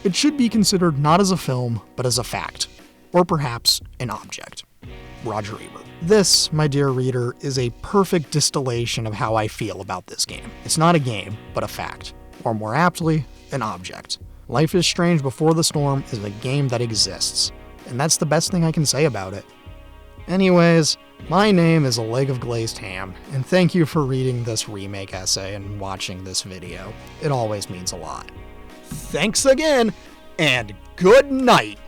It should be considered not as a film, but as a fact, or perhaps an object. Roger Ebert. This, my dear reader, is a perfect distillation of how I feel about this game. It's not a game, but a fact. Or more aptly, an object. Life is Strange Before the Storm is a game that exists, and that's the best thing I can say about it. Anyways, my name is Leg of Glazed Ham, and thank you for reading this remake essay and watching this video. It always means a lot. Thanks again, and good night!